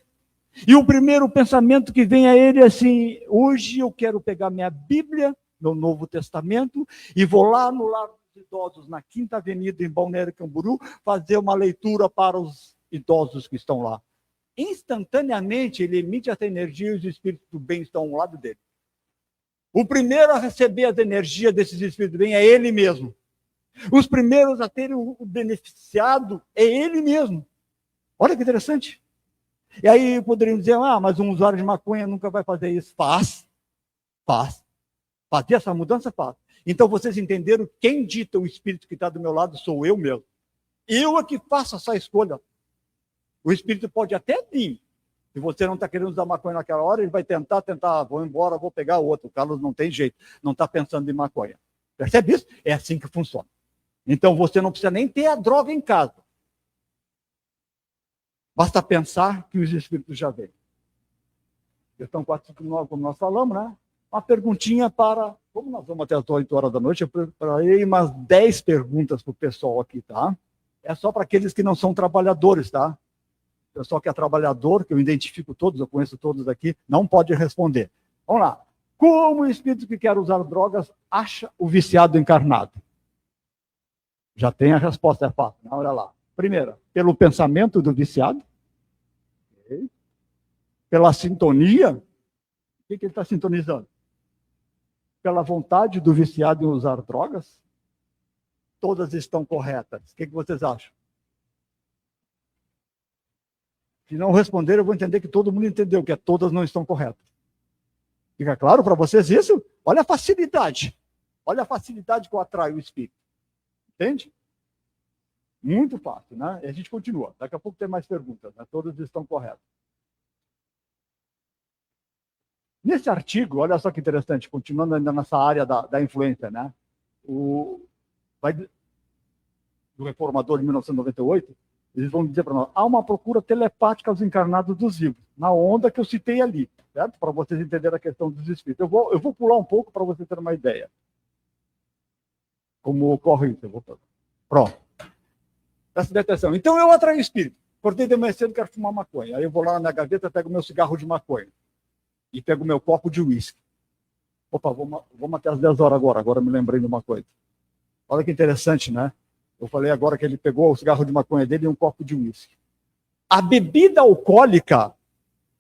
E o primeiro pensamento que vem a ele é assim: hoje eu quero pegar minha Bíblia, no Novo Testamento, e vou lá no Lar dos Idosos, na Quinta Avenida, em Balneário Camboriú, fazer uma leitura para os idosos que estão lá. Instantaneamente, ele emite essa energia e os espíritos do bem estão ao lado dele. O primeiro a receber as energias desses espíritos do bem é ele mesmo. Os primeiros a terem o beneficiado é ele mesmo. Olha que interessante. E aí poderiam dizer: ah, mas um usuário de maconha nunca vai fazer isso. Faz. Fazer essa mudança, faz. Então vocês entenderam, quem dita o espírito que está do meu lado sou eu mesmo. Eu é que faço essa escolha. O espírito pode até vir. Se você não está querendo usar maconha naquela hora, ele vai tentar, vou embora, vou pegar outro. O Carlos não tem jeito, não está pensando em maconha. Percebe isso? É assim que funciona. Então você não precisa nem ter a droga em casa. Basta pensar que os espíritos já vêm. Questão 459, como nós falamos, né? Uma perguntinha para... Como nós vamos até as 8 horas da noite, eu preparei umas 10 perguntas para o pessoal aqui, tá? É só para aqueles que não são trabalhadores, tá? O pessoal que é trabalhador, que eu identifico todos, eu conheço todos aqui, não pode responder. Vamos lá. Como o espírito que quer usar drogas acha o viciado encarnado? Já tem a resposta, é fácil. Olha lá. Primeiro, pelo pensamento do viciado. Okay. Pela sintonia. O que ele está sintonizando? Pela vontade do viciado em usar drogas. Todas estão corretas. O que vocês acham? Se não responder, eu vou entender que todo mundo entendeu, que todas não estão corretas. Fica claro para vocês isso? Olha a facilidade. Olha a facilidade que eu atraio o espírito. Entende? Muito fácil, né? E a gente continua. Daqui a pouco tem mais perguntas, né? Todas estão corretas. Nesse artigo, olha só que interessante, continuando ainda nessa área da influência, né? Do Reformador de 1998, eles vão dizer para nós: há uma procura telepática aos encarnados dos vivos, na onda que eu citei ali, certo? Para vocês entenderem a questão dos espíritos. Eu vou pular um pouco para vocês terem uma ideia. Como ocorre isso? Pronto. Presta atenção. Então eu atraio o espírito. Acordei de manhã cedo, quero fumar maconha. Aí eu vou lá na minha gaveta, pego meu cigarro de maconha. E pego meu copo de uísque. Opa, vamos até as 10 horas agora. Agora me lembrei de uma coisa. Olha que interessante, né? Eu falei agora que ele pegou o cigarro de maconha dele e um copo de uísque. A bebida alcoólica,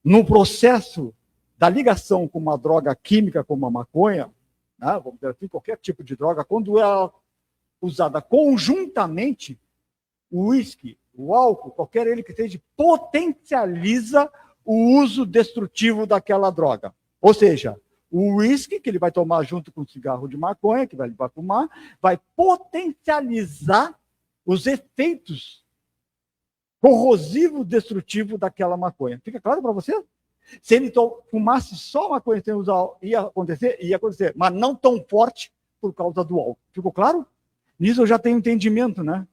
no processo da ligação com uma droga química como a maconha, né, vamos dizer assim, qualquer tipo de droga, quando é usada conjuntamente, o uísque, o álcool, qualquer ele que seja, potencializa o uso destrutivo daquela droga. Ou seja, o uísque, que ele vai tomar junto com o cigarro de maconha, que ele vai fumar, vai potencializar os efeitos corrosivos destrutivos daquela maconha. Fica claro para você? Se ele fumasse só maconha sem usar, ia acontecer, mas não tão forte por causa do álcool. Ficou claro? Nisso eu já tenho entendimento, né?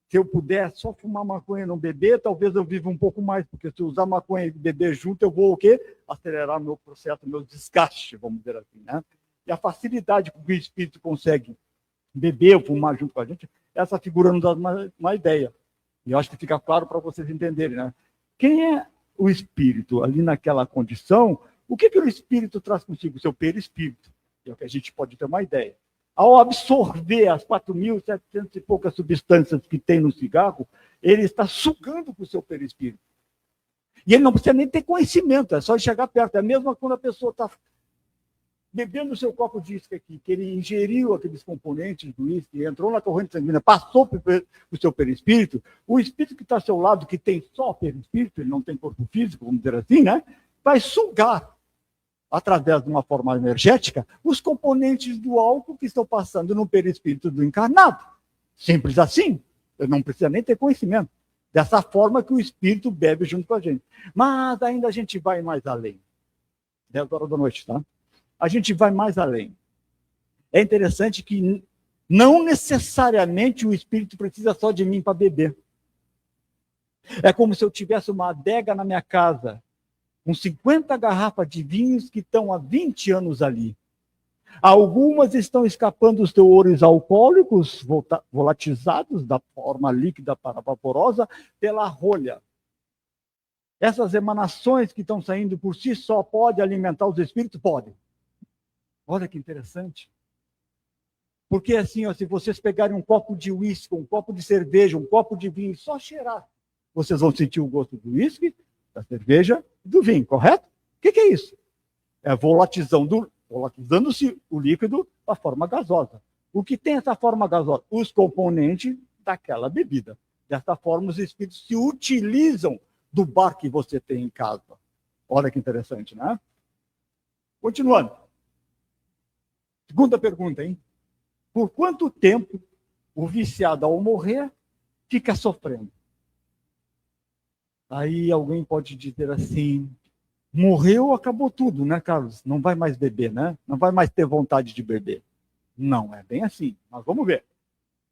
Se eu puder só fumar maconha e não beber, talvez eu viva um pouco mais, porque se eu usar maconha e beber junto, eu vou o quê? Acelerar meu processo, meu desgaste, vamos dizer assim, né? E a facilidade com que o espírito consegue beber ou fumar junto com a gente, essa figura nos dá uma ideia. E eu acho que fica claro para vocês entenderem, né? Quem é o espírito ali naquela condição? O que o espírito traz consigo? O seu perispírito. É o que a gente pode ter uma ideia. Ao absorver as 4.700 e poucas substâncias que tem no cigarro, ele está sugando para o seu perispírito. E ele não precisa nem ter conhecimento, é só chegar perto. É mesmo quando a pessoa está bebendo o seu copo de uísque aqui, que ele ingeriu aqueles componentes do uísque, entrou na corrente sanguínea, passou para o seu perispírito, o espírito que está ao seu lado, que tem só perispírito, ele não tem corpo físico, vamos dizer assim, né? Vai sugar, através de uma forma energética, os componentes do álcool que estão passando no perispírito do encarnado. Simples assim. Eu não precisa nem ter conhecimento. Dessa forma que o espírito bebe junto com a gente. Mas ainda a gente vai mais além. 10 horas da noite, tá? A gente vai mais além. É interessante que não necessariamente o espírito precisa só de mim para beber. É como se eu tivesse uma adega na minha casa, com 50 garrafas de vinhos que estão há 20 anos ali. Algumas estão escapando dos teores alcoólicos volatizados da forma líquida para vaporosa pela rolha. Essas emanações que estão saindo por si só podem alimentar os espíritos? Podem. Olha que interessante. Porque assim, ó, se vocês pegarem um copo de uísque, um copo de cerveja, um copo de vinho, só cheirar, vocês vão sentir o gosto do uísque, da cerveja e do vinho, correto? O que é isso? É volatilizando-se o líquido da forma gasosa. O que tem essa forma gasosa? Os componentes daquela bebida. Dessa forma, os espíritos se utilizam do bar que você tem em casa. Olha que interessante, né? Continuando. Segunda pergunta, hein? Por quanto tempo o viciado, ao morrer, fica sofrendo? Aí alguém pode dizer assim, morreu, acabou tudo, né, Carlos? Não vai mais beber, né? Não vai mais ter vontade de beber. Não, é bem assim. Mas vamos ver.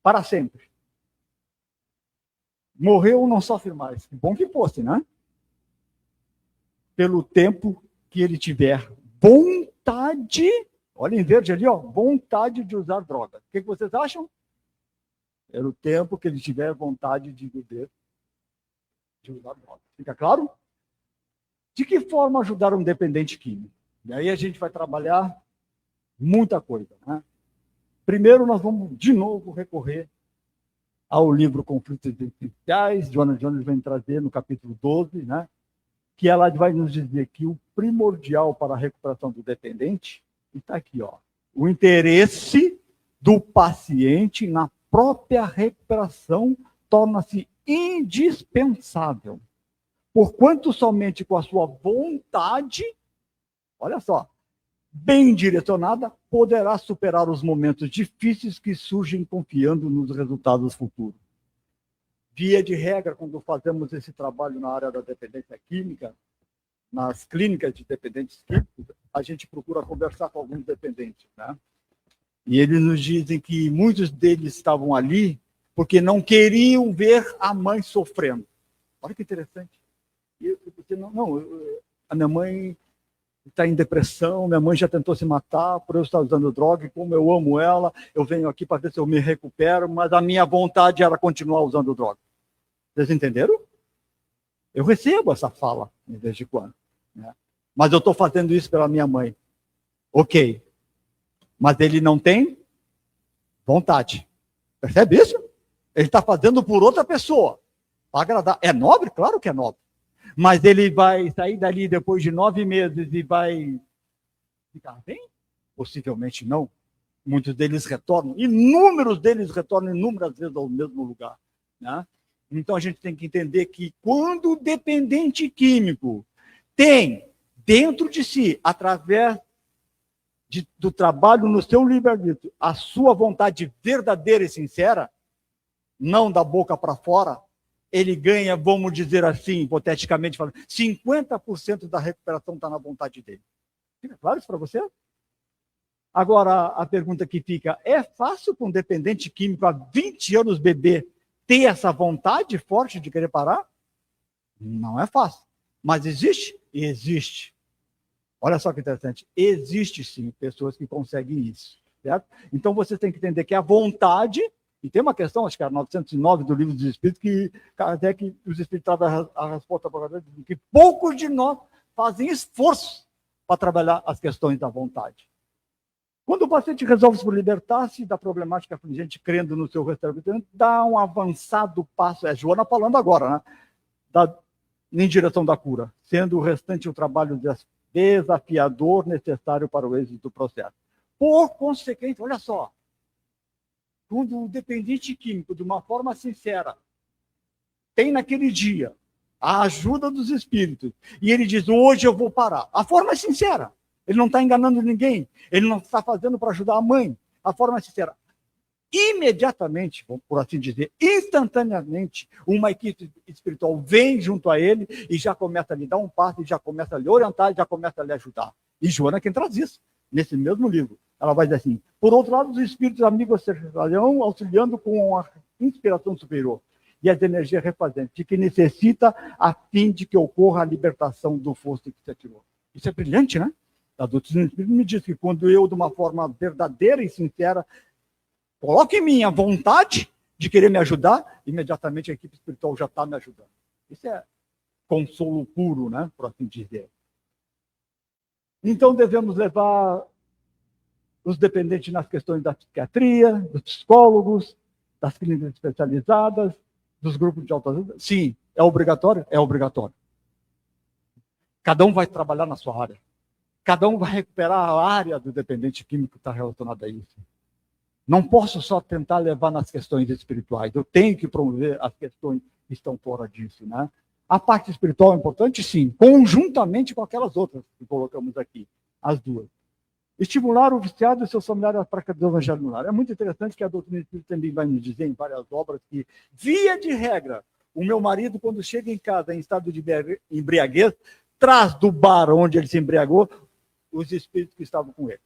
Para sempre. Morreu, não sofre mais. Bom que fosse, né? Pelo tempo que ele tiver vontade, olha em verde ali, ó, vontade de usar droga. O que vocês acham? Pelo tempo que ele tiver vontade de beber, de usar droga. Fica claro? De que forma ajudar um dependente químico? E aí a gente vai trabalhar muita coisa, né? Primeiro, nós vamos de novo recorrer ao livro Conflitos Existenciais. Joana Jones vem trazer no capítulo 12, né? Que ela vai nos dizer que o primordial para a recuperação do dependente está aqui, ó. O interesse do paciente na própria recuperação torna-se indispensável. Porquanto somente com a sua vontade, olha só, bem direcionada, poderá superar os momentos difíceis que surgem confiando nos resultados futuros. Via de regra, quando fazemos esse trabalho na área da dependência química, nas clínicas de dependentes químicos, a gente procura conversar com alguns dependentes, né? E eles nos dizem que muitos deles estavam ali porque não queriam ver a mãe sofrendo. Olha que interessante. A minha mãe está em depressão, minha mãe já tentou se matar por eu estar usando droga, e como eu amo ela, eu venho aqui para ver se eu me recupero, mas a minha vontade era continuar usando droga. Vocês entenderam? Eu recebo essa fala, de vez em quando, né? Mas eu estou fazendo isso pela minha mãe. Ok. Mas ele não tem vontade. Percebe isso? Ele está fazendo por outra pessoa. Para agradar. É nobre? Claro que é nobre. Mas ele vai sair dali depois de 9 meses e vai ficar bem? Possivelmente não. Muitos deles retornam. Inúmeros deles retornam inúmeras vezes ao mesmo lugar, né? Então a gente tem que entender que quando o dependente químico tem dentro de si, através do trabalho no seu livre-arbítrio, a sua vontade verdadeira e sincera, não da boca para fora, ele ganha, vamos dizer assim, hipoteticamente falando, 50% da recuperação está na vontade dele. Fica claro isso para você? Agora, a pergunta que fica, é fácil para um dependente químico há 20 anos beber ter essa vontade forte de querer parar? Não é fácil. Mas existe? Existe. Olha só que interessante. Existe sim pessoas que conseguem isso. Certo? Então você tem que entender que a vontade, e tem uma questão, acho que é 909 do Livro dos Espíritos, que até que os Espíritos trazem a resposta para que poucos de nós fazem esforço para trabalhar as questões da vontade. Quando o paciente resolve se libertar-se da problemática afligente, crendo no seu restabelecimento, dá um avançado passo, é Joana falando agora, né? Em direção da cura, sendo o restante o trabalho desafiador necessário para o êxito do processo. Por consequente, olha só, quando o dependente químico, de uma forma sincera, tem naquele dia a ajuda dos espíritos, e ele diz, hoje eu vou parar. A forma é sincera. Ele não está enganando ninguém. Ele não está fazendo para ajudar a mãe. A forma é sincera. Imediatamente, por assim dizer, instantaneamente, uma equipe espiritual vem junto a ele e já começa a lhe dar um passo, e já começa a lhe orientar, e já começa a lhe ajudar. E Joana é quem traz isso, nesse mesmo livro. Ela vai dizer assim, por outro lado, os espíritos amigos estarão auxiliando com a inspiração superior e as energias refazentes, de que necessita a fim de que ocorra a libertação do fosso que se atirou. Isso é brilhante, né? A doutrina espírita me diz que quando eu, de uma forma verdadeira e sincera, coloco em mim a vontade de querer me ajudar, imediatamente a equipe espiritual já está me ajudando. Isso é consolo puro, né? Por assim dizer. Então devemos levar os dependentes nas questões da psiquiatria, dos psicólogos, das clínicas especializadas, dos grupos de autoajuda? Sim. É obrigatório? É obrigatório. Cada um vai trabalhar na sua área. Cada um vai recuperar a área do dependente químico que está relacionada a isso. Não posso só tentar levar nas questões espirituais. Eu tenho que promover as questões que estão fora disso, né? A parte espiritual é importante, sim, conjuntamente com aquelas outras que colocamos aqui, as duas. Estimular o viciado e seus familiares à prática do evangelho no lar. É muito interessante que a doutrina espírita também vai nos dizer em várias obras que, via de regra, o meu marido, quando chega em casa em estado de embriaguez, traz do bar onde ele se embriagou os espíritos que estavam com ele.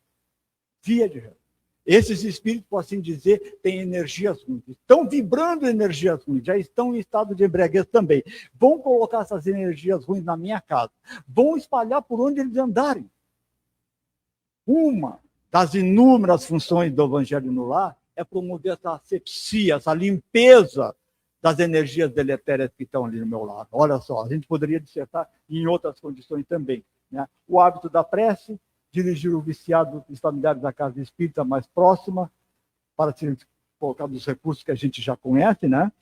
Via de regra. Esses espíritos, por assim dizer, têm energias ruins. Estão vibrando energias ruins, já estão em estado de embriaguez também. Vão colocar essas energias ruins na minha casa. Vão espalhar por onde eles andarem. Uma das inúmeras funções do Evangelho no Lar é promover essa asepsia, essa limpeza das energias deletérias que estão ali no meu lado. Olha só, a gente poderia dissertar em outras condições também, né? O hábito da prece, dirigir o viciado dos familiares da casa espírita mais próxima, para se colocar dos recursos que a gente já conhece, né?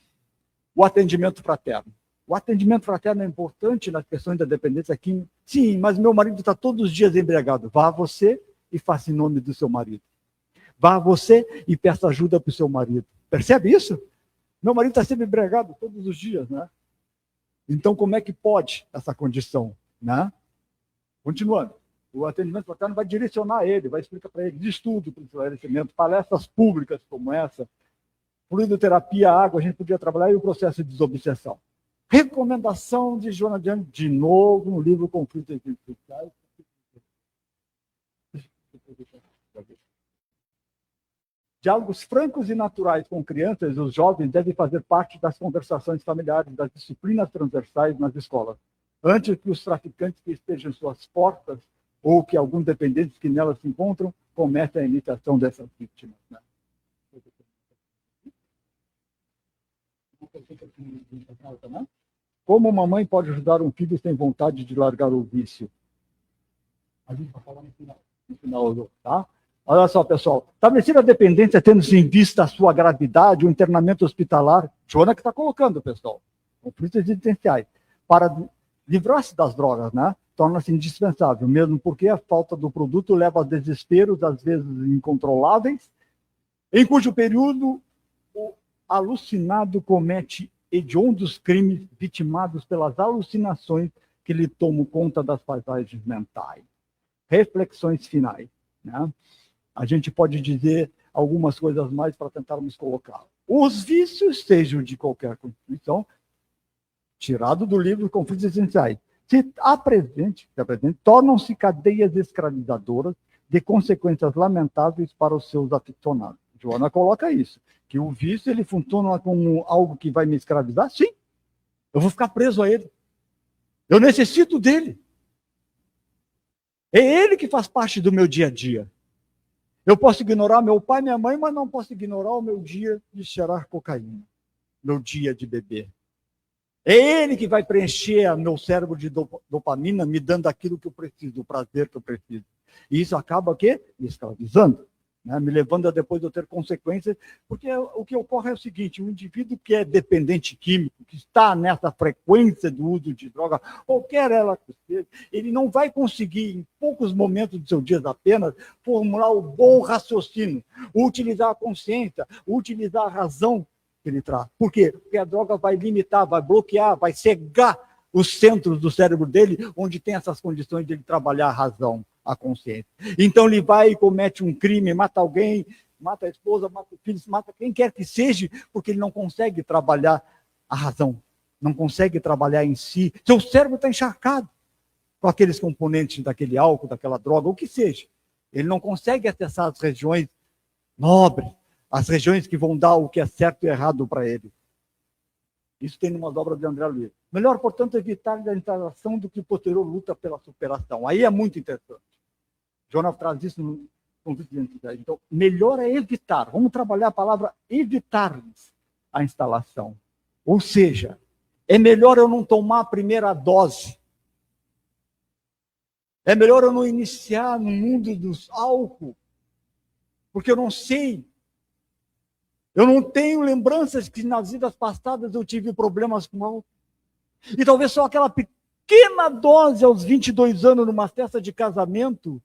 O atendimento fraterno. O atendimento fraterno é importante nas questões da dependência aqui. Sim, mas meu marido está todos os dias embriagado. Vá você e faça em nome do seu marido. Vá você e peça ajuda para o seu marido. Percebe isso? Meu marido está sempre embriagado todos os dias, né? Então, como é que pode essa condição, né? Continuando. O atendimento fraterno vai direcionar ele, vai explicar para ele de estudo para o esclarecimento, palestras públicas como essa, fluidoterapia, água, a gente podia trabalhar, e o processo de desobsessão. Recomendação de Joana de Ângeles, de novo, no livro Conflitos Existenciais. Diálogos francos e naturais com crianças e os jovens devem fazer parte das conversações familiares, das disciplinas transversais nas escolas, antes que os traficantes que estejam em suas portas ou que alguns dependentes que nelas se encontram comecem a iniciação dessas vítimas, né? Como uma mãe pode ajudar um filho sem vontade de largar o vício? A gente vai falar no final, tá? Olha só, pessoal. Estabelecer a dependência tendo-se em vista a sua gravidade, o internamento hospitalar. Joana que está colocando, pessoal. Conflitos existenciais. Para livrar-se das drogas, né? Torna-se indispensável, mesmo porque a falta do produto leva a desesperos, às vezes incontroláveis, em cujo período o alucinado comete hediondos crimes vitimados pelas alucinações que lhe tomam conta das paisagens mentais. Reflexões finais, né? A gente pode dizer algumas coisas mais para tentarmos colocar. Os vícios, sejam de qualquer constituição, tirado do livro Conflitos Essenciais, se apresente, tornam-se cadeias escravizadoras de consequências lamentáveis para os seus aficionados. Joana coloca isso, que o vício ele funciona como algo que vai me escravizar? Sim, eu vou ficar preso a ele. Eu necessito dele. É ele que faz parte do meu dia a dia. Eu posso ignorar meu pai e minha mãe, mas não posso ignorar o meu dia de cheirar cocaína, meu dia de beber. É ele que vai preencher meu cérebro de dopamina, me dando aquilo que eu preciso, o prazer que eu preciso. E isso acaba o quê? Me escravizando. né, me levando a depois eu ter consequências, porque o que ocorre é o seguinte: o indivíduo que é dependente químico, que está nessa frequência do uso de droga, qualquer ela que seja, ele não vai conseguir, em poucos momentos do seu dia apenas, formular o bom raciocínio, utilizar a consciência, utilizar a razão que ele traz. Por quê? Porque a droga vai limitar, vai bloquear, vai cegar os centros do cérebro dele, onde tem essas condições de ele trabalhar a razão, a consciência. Então ele vai e comete um crime, mata alguém, mata a esposa, mata o filho, mata quem quer que seja, porque ele não consegue trabalhar a razão, não consegue trabalhar em si. Seu cérebro está encharcado com aqueles componentes daquele álcool, daquela droga, o que seja. Ele não consegue acessar as regiões nobres, as regiões que vão dar o que é certo e errado para ele. Isso tem numa obra de André Luiz. Melhor, portanto, evitar a instalação do que posterior luta pela superação. Aí é muito interessante. Jonas traz isso no convite de identidade. Então, melhor é evitar. Vamos trabalhar a palavra evitar a instalação. Ou seja, é melhor eu não tomar a primeira dose. É melhor eu não iniciar no mundo dos álcool, porque eu não sei. Eu não tenho lembranças que nas vidas passadas eu tive problemas com álcool. E talvez só aquela pequena dose aos 22 anos numa festa de casamento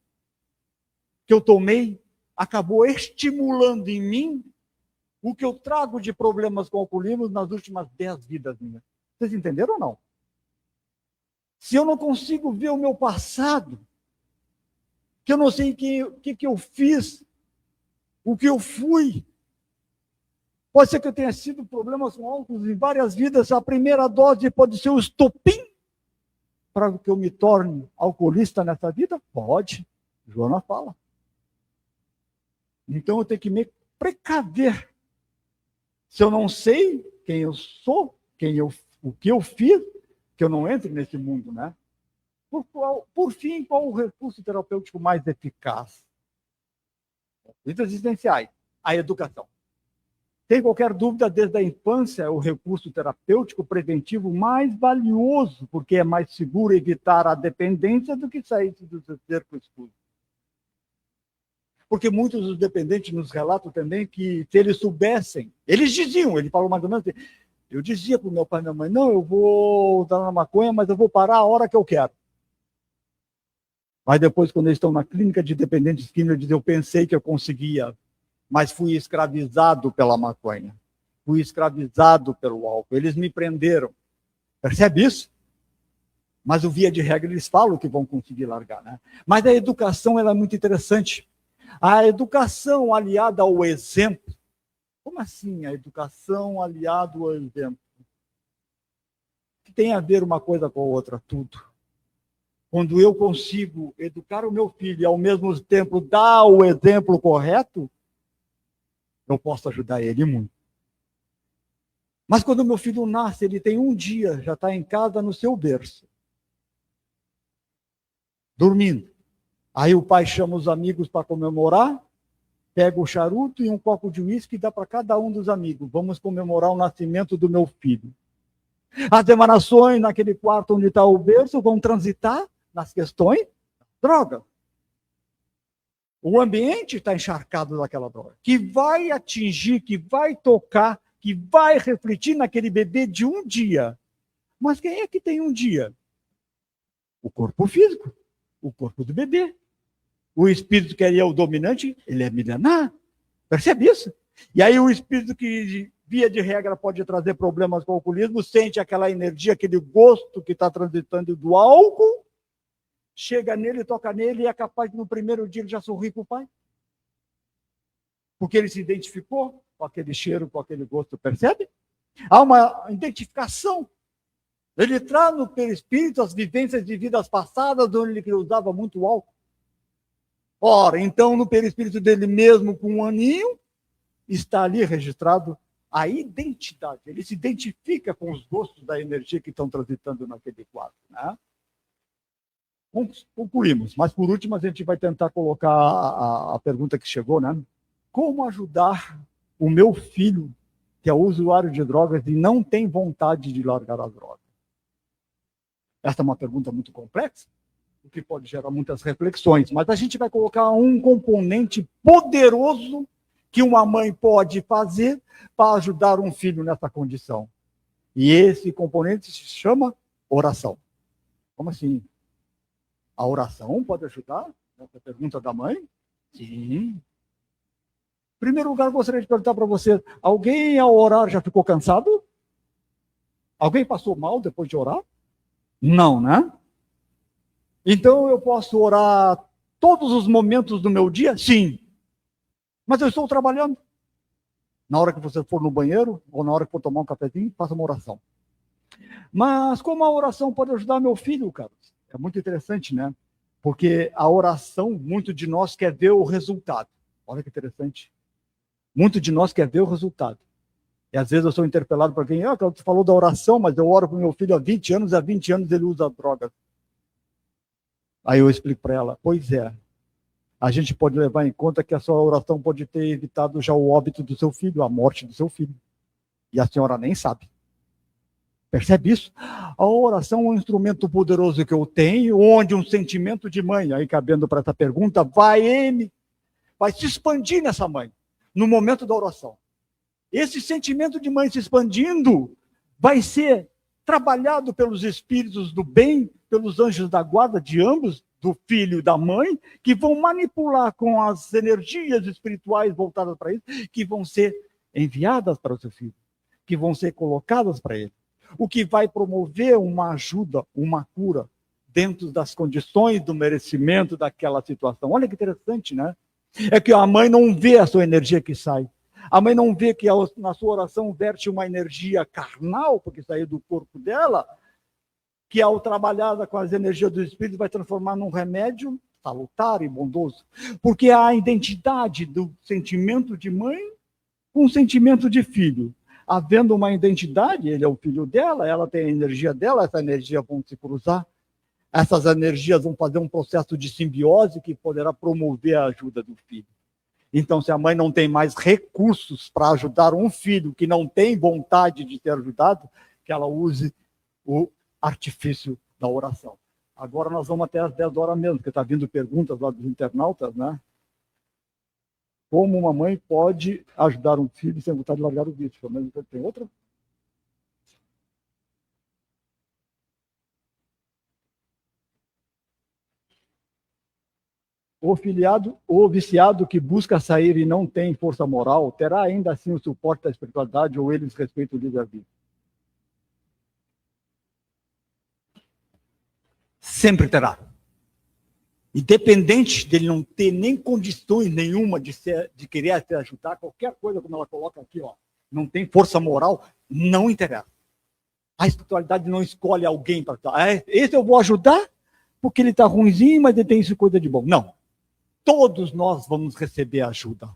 que eu tomei acabou estimulando em mim o que eu trago de problemas com alcoolismo nas últimas 10 vidas minhas. Vocês entenderam ou não? Se eu não consigo ver o meu passado, que eu não sei o que eu fiz, o que eu fui, pode ser que eu tenha tido problemas com álcool em várias vidas, a primeira dose pode ser o estopim para que eu me torne alcoolista nessa vida? Pode, Joana fala. Então eu tenho que me precaver. Se eu não sei quem eu sou, o que eu fiz, que eu não entre nesse mundo, né? Por fim, qual o recurso terapêutico mais eficaz? Vidas existenciais, a educação. Sem qualquer dúvida, desde a infância, é o recurso terapêutico preventivo mais valioso, porque é mais seguro evitar a dependência do que sair do cerco escuro. Porque muitos dos dependentes nos relatam também que, se eles soubessem, eles diziam, ele falou mais ou menos assim, eu dizia para o meu pai e minha mãe, não, eu vou usar na maconha, mas eu vou parar a hora que eu quero. Mas depois, quando eles estão na clínica de dependentes químicos, eles dizem, eu pensei que eu conseguia, mas fui escravizado pela maconha, fui escravizado pelo álcool, eles me prenderam. Percebe isso? Mas o via de regra eles falam que vão conseguir largar, né? Mas a educação ela é muito interessante. A educação aliada ao exemplo. Como assim a educação aliada ao exemplo? Que tem a ver uma coisa com a outra, tudo. Quando eu consigo educar o meu filho e ao mesmo tempo dar o exemplo correto, eu posso ajudar ele muito. Mas quando meu filho nasce, ele tem um dia, já está em casa no seu berço, dormindo. Aí o pai chama os amigos para comemorar, pega o charuto e um copo de uísque e dá para cada um dos amigos. Vamos comemorar o nascimento do meu filho. As emanações naquele quarto onde está o berço vão transitar nas questões droga. O ambiente está encharcado daquela droga, que vai atingir, que vai tocar, que vai refletir naquele bebê de um dia. Mas quem é que tem um dia? O corpo físico, o corpo do bebê. O espírito que é o dominante, ele é milenar. Percebe isso? E aí o espírito que, via de regra, pode trazer problemas com o alcoolismo, sente aquela energia, aquele gosto que está transitando do álcool, chega nele, toca nele e é capaz de no primeiro dia ele já sorrir para o pai. Porque ele se identificou com aquele cheiro, com aquele gosto, percebe? Há uma identificação. Ele traz no perispírito as vivências de vidas passadas, onde ele usava muito álcool. Ora, então, no perispírito dele mesmo, com um aninho, está ali registrado a identidade. Ele se identifica com os gostos da energia que estão transitando naquele quadro, né? Concluímos, mas por último a gente vai tentar colocar a pergunta que chegou, né? Como ajudar o meu filho, que é usuário de drogas e não tem vontade de largar a droga? Essa é uma pergunta muito complexa, o que pode gerar muitas reflexões, mas a gente vai colocar um componente poderoso que uma mãe pode fazer para ajudar um filho nessa condição. E esse componente se chama oração. Como assim? A oração pode ajudar? Essa pergunta da mãe? Sim. Em primeiro lugar, gostaria de perguntar para você, alguém ao orar já ficou cansado? Alguém passou mal depois de orar? Não, né? Então eu posso orar todos os momentos do meu dia? Sim. Mas eu estou trabalhando. Na hora que você for no banheiro, ou na hora que for tomar um cafezinho, faça uma oração. Mas como a oração pode ajudar meu filho, Carlos? É muito interessante, né? Porque a oração, muito de nós quer ver o resultado. Olha que interessante. Muito de nós quer ver o resultado. E às vezes eu sou interpelado por alguém, você falou da oração, mas eu oro para o meu filho há 20 anos, há 20 anos ele usa drogas. Aí eu explico para ela, pois é, a gente pode levar em conta que a sua oração pode ter evitado já o óbito do seu filho, a morte do seu filho. E a senhora nem sabe. Percebe isso? A oração é um instrumento poderoso que eu tenho, onde um sentimento de mãe, aí cabendo para essa pergunta, vai se expandir nessa mãe, no momento da oração. Esse sentimento de mãe se expandindo vai ser trabalhado pelos espíritos do bem, pelos anjos da guarda de ambos, do filho e da mãe, que vão manipular com as energias espirituais voltadas para ele, que vão ser enviadas para o seu filho, que vão ser colocadas para ele. O que vai promover uma ajuda, uma cura, dentro das condições do merecimento daquela situação. Olha que interessante, né? É que a mãe não vê a sua energia que sai. A mãe não vê que na sua oração verte uma energia carnal, porque saiu do corpo dela, que ao trabalhada com as energias do Espírito vai transformar num remédio salutar e bondoso. Porque a identidade do sentimento de mãe com o sentimento de filho. Havendo uma identidade, ele é o filho dela, ela tem a energia dela, essa energia vão se cruzar. Essas energias vão fazer um processo de simbiose que poderá promover a ajuda do filho. Então, se a mãe não tem mais recursos para ajudar um filho que não tem vontade de ser ajudado, que ela use o artifício da oração. Agora nós vamos até às 10 horas mesmo, porque está vindo perguntas lá dos internautas, né? Como uma mãe pode ajudar um filho sem vontade de largar o vício? Pelo menos tem outra? O filiado ou viciado que busca sair e não tem força moral, terá ainda assim o suporte da espiritualidade ou eles respeitam o livre-arbítrio? Sempre terá. Independente dele não ter nem condições nenhuma de querer se ajudar, qualquer coisa, como ela coloca aqui, não tem força moral, não interessa. A espiritualidade não escolhe alguém para ajudar. Esse eu vou ajudar porque ele está ruimzinho, mas ele tem isso coisa de bom. Não. Todos nós vamos receber ajuda.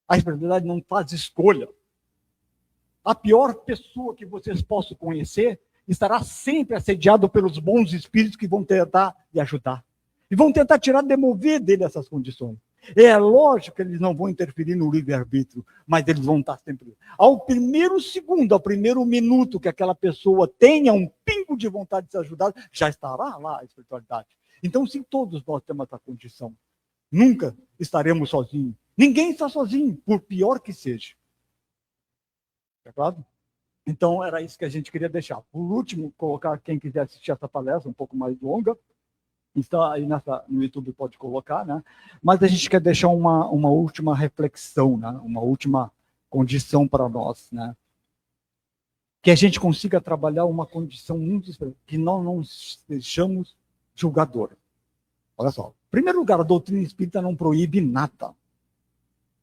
A espiritualidade não faz escolha. A pior pessoa que vocês possam conhecer estará sempre assediado pelos bons espíritos que vão tentar lhe ajudar. E vão tentar demover dele essas condições. É lógico que eles não vão interferir no livre-arbítrio, mas eles vão estar sempre. Ao primeiro segundo, ao primeiro minuto que aquela pessoa tenha um pingo de vontade de ser ajudada, já estará lá a espiritualidade. Então, sim, todos nós temos essa condição. Nunca estaremos sozinhos. Ninguém está sozinho, por pior que seja. É claro? Então, era isso que a gente queria deixar. Por último, colocar quem quiser assistir essa palestra, um pouco mais longa, está aí no YouTube, pode colocar, né? Mas a gente quer deixar uma última reflexão, né? Uma última condição para nós, né? Que a gente consiga trabalhar uma condição muito especial, que nós não sejamos julgadores. Olha só, em primeiro lugar, a doutrina espírita não proíbe nada.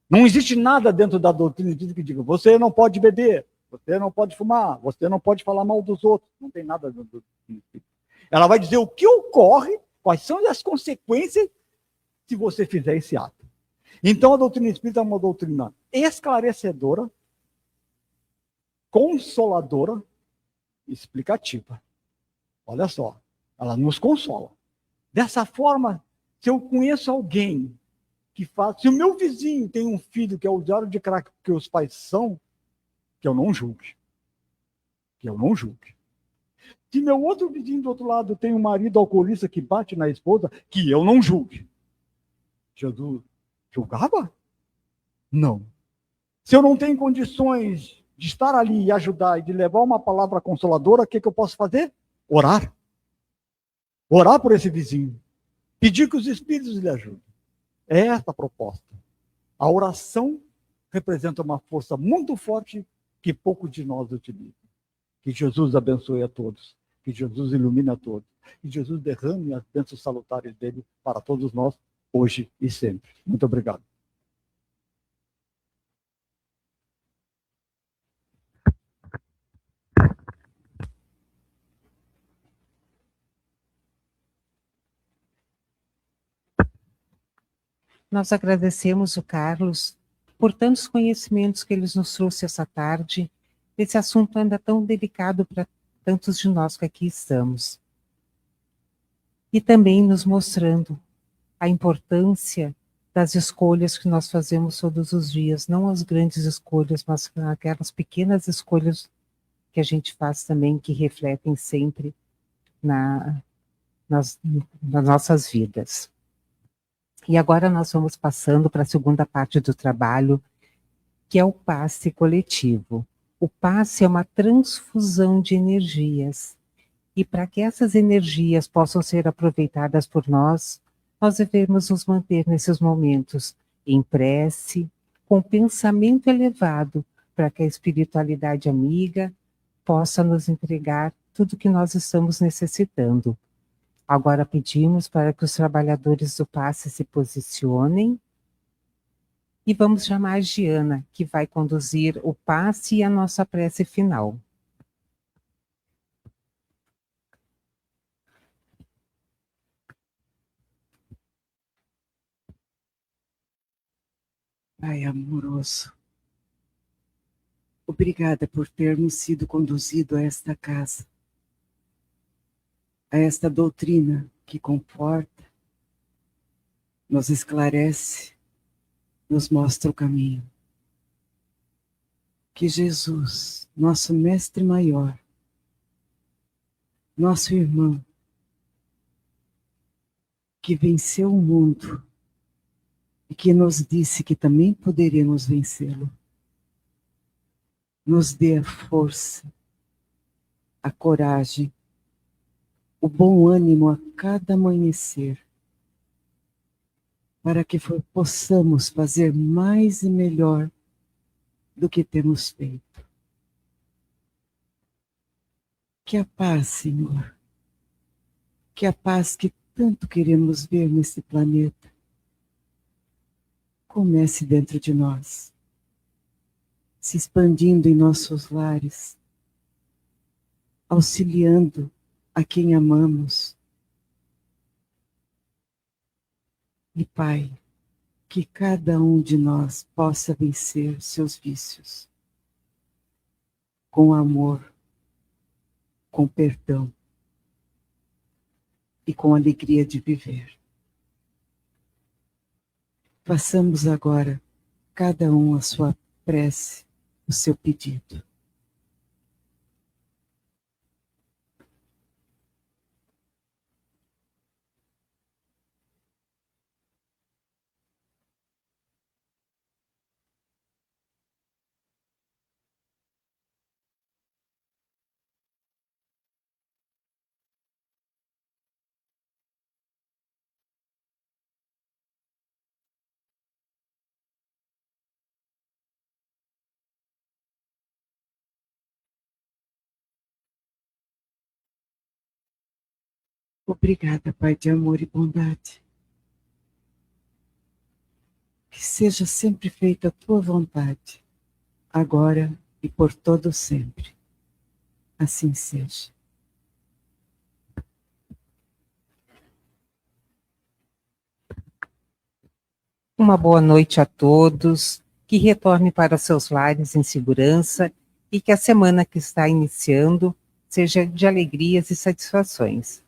Não existe nada dentro da doutrina espírita que diga, você não pode beber, você não pode fumar, você não pode falar mal dos outros. Não tem nada dentro da doutrina espírita. Ela vai dizer o que ocorre, quais são as consequências se você fizer esse ato. Então, a doutrina espírita é uma doutrina esclarecedora, consoladora, explicativa. Olha só, ela nos consola. Dessa forma, se eu conheço alguém que faz... Se o meu vizinho tem um filho que é usuário de crack que os pais são, que eu não julgue. Que eu não julgue. Se meu outro vizinho do outro lado tem um marido alcoolista que bate na esposa, que eu não julgue. Jesus julgava? Não. Se eu não tenho condições de estar ali e ajudar e de levar uma palavra consoladora, o que eu posso fazer? Orar. Orar por esse vizinho. Pedir que os Espíritos lhe ajudem. É essa a proposta. A oração representa uma força muito forte que poucos de nós utilizam. Que Jesus abençoe a todos. Que Jesus ilumine a todos. Que Jesus derrame as bênçãos salutares dele para todos nós, hoje e sempre. Muito obrigado. Nós agradecemos o Carlos por tantos conhecimentos que ele nos trouxe essa tarde, desse assunto ainda tão delicado para tantos de nós que aqui estamos. E também nos mostrando a importância das escolhas que nós fazemos todos os dias, não as grandes escolhas, mas aquelas pequenas escolhas que a gente faz também, que refletem sempre nas nossas vidas. E agora nós vamos passando para a segunda parte do trabalho, que é o passe coletivo. O passe é uma transfusão de energias. E para que essas energias possam ser aproveitadas por nós devemos nos manter nesses momentos em prece, com pensamento elevado, para que a espiritualidade amiga possa nos entregar tudo que nós estamos necessitando. Agora pedimos para que os trabalhadores do passe se posicionem e vamos chamar a Giana, que vai conduzir o passe e a nossa prece final. Pai amoroso, obrigada por termos sido conduzidos a esta casa, a esta doutrina que conforta, nos esclarece, nos mostra o caminho. Que Jesus, nosso mestre maior, nosso irmão, que venceu o mundo e que nos disse que também poderíamos vencê-lo, nos dê a força, a coragem, o bom ânimo a cada amanhecer, para que possamos fazer mais e melhor do que temos feito. Que a paz, Senhor, que a paz que tanto queremos ver nesse planeta, comece dentro de nós, se expandindo em nossos lares, auxiliando a quem amamos. E, Pai, que cada um de nós possa vencer seus vícios com amor, com perdão e com alegria de viver. Façamos agora, cada um a sua prece, o seu pedido. Obrigada, Pai de amor e bondade. Que seja sempre feita a tua vontade, agora e por todo sempre. Assim seja. Uma boa noite a todos, que retorne para seus lares em segurança e que a semana que está iniciando seja de alegrias e satisfações.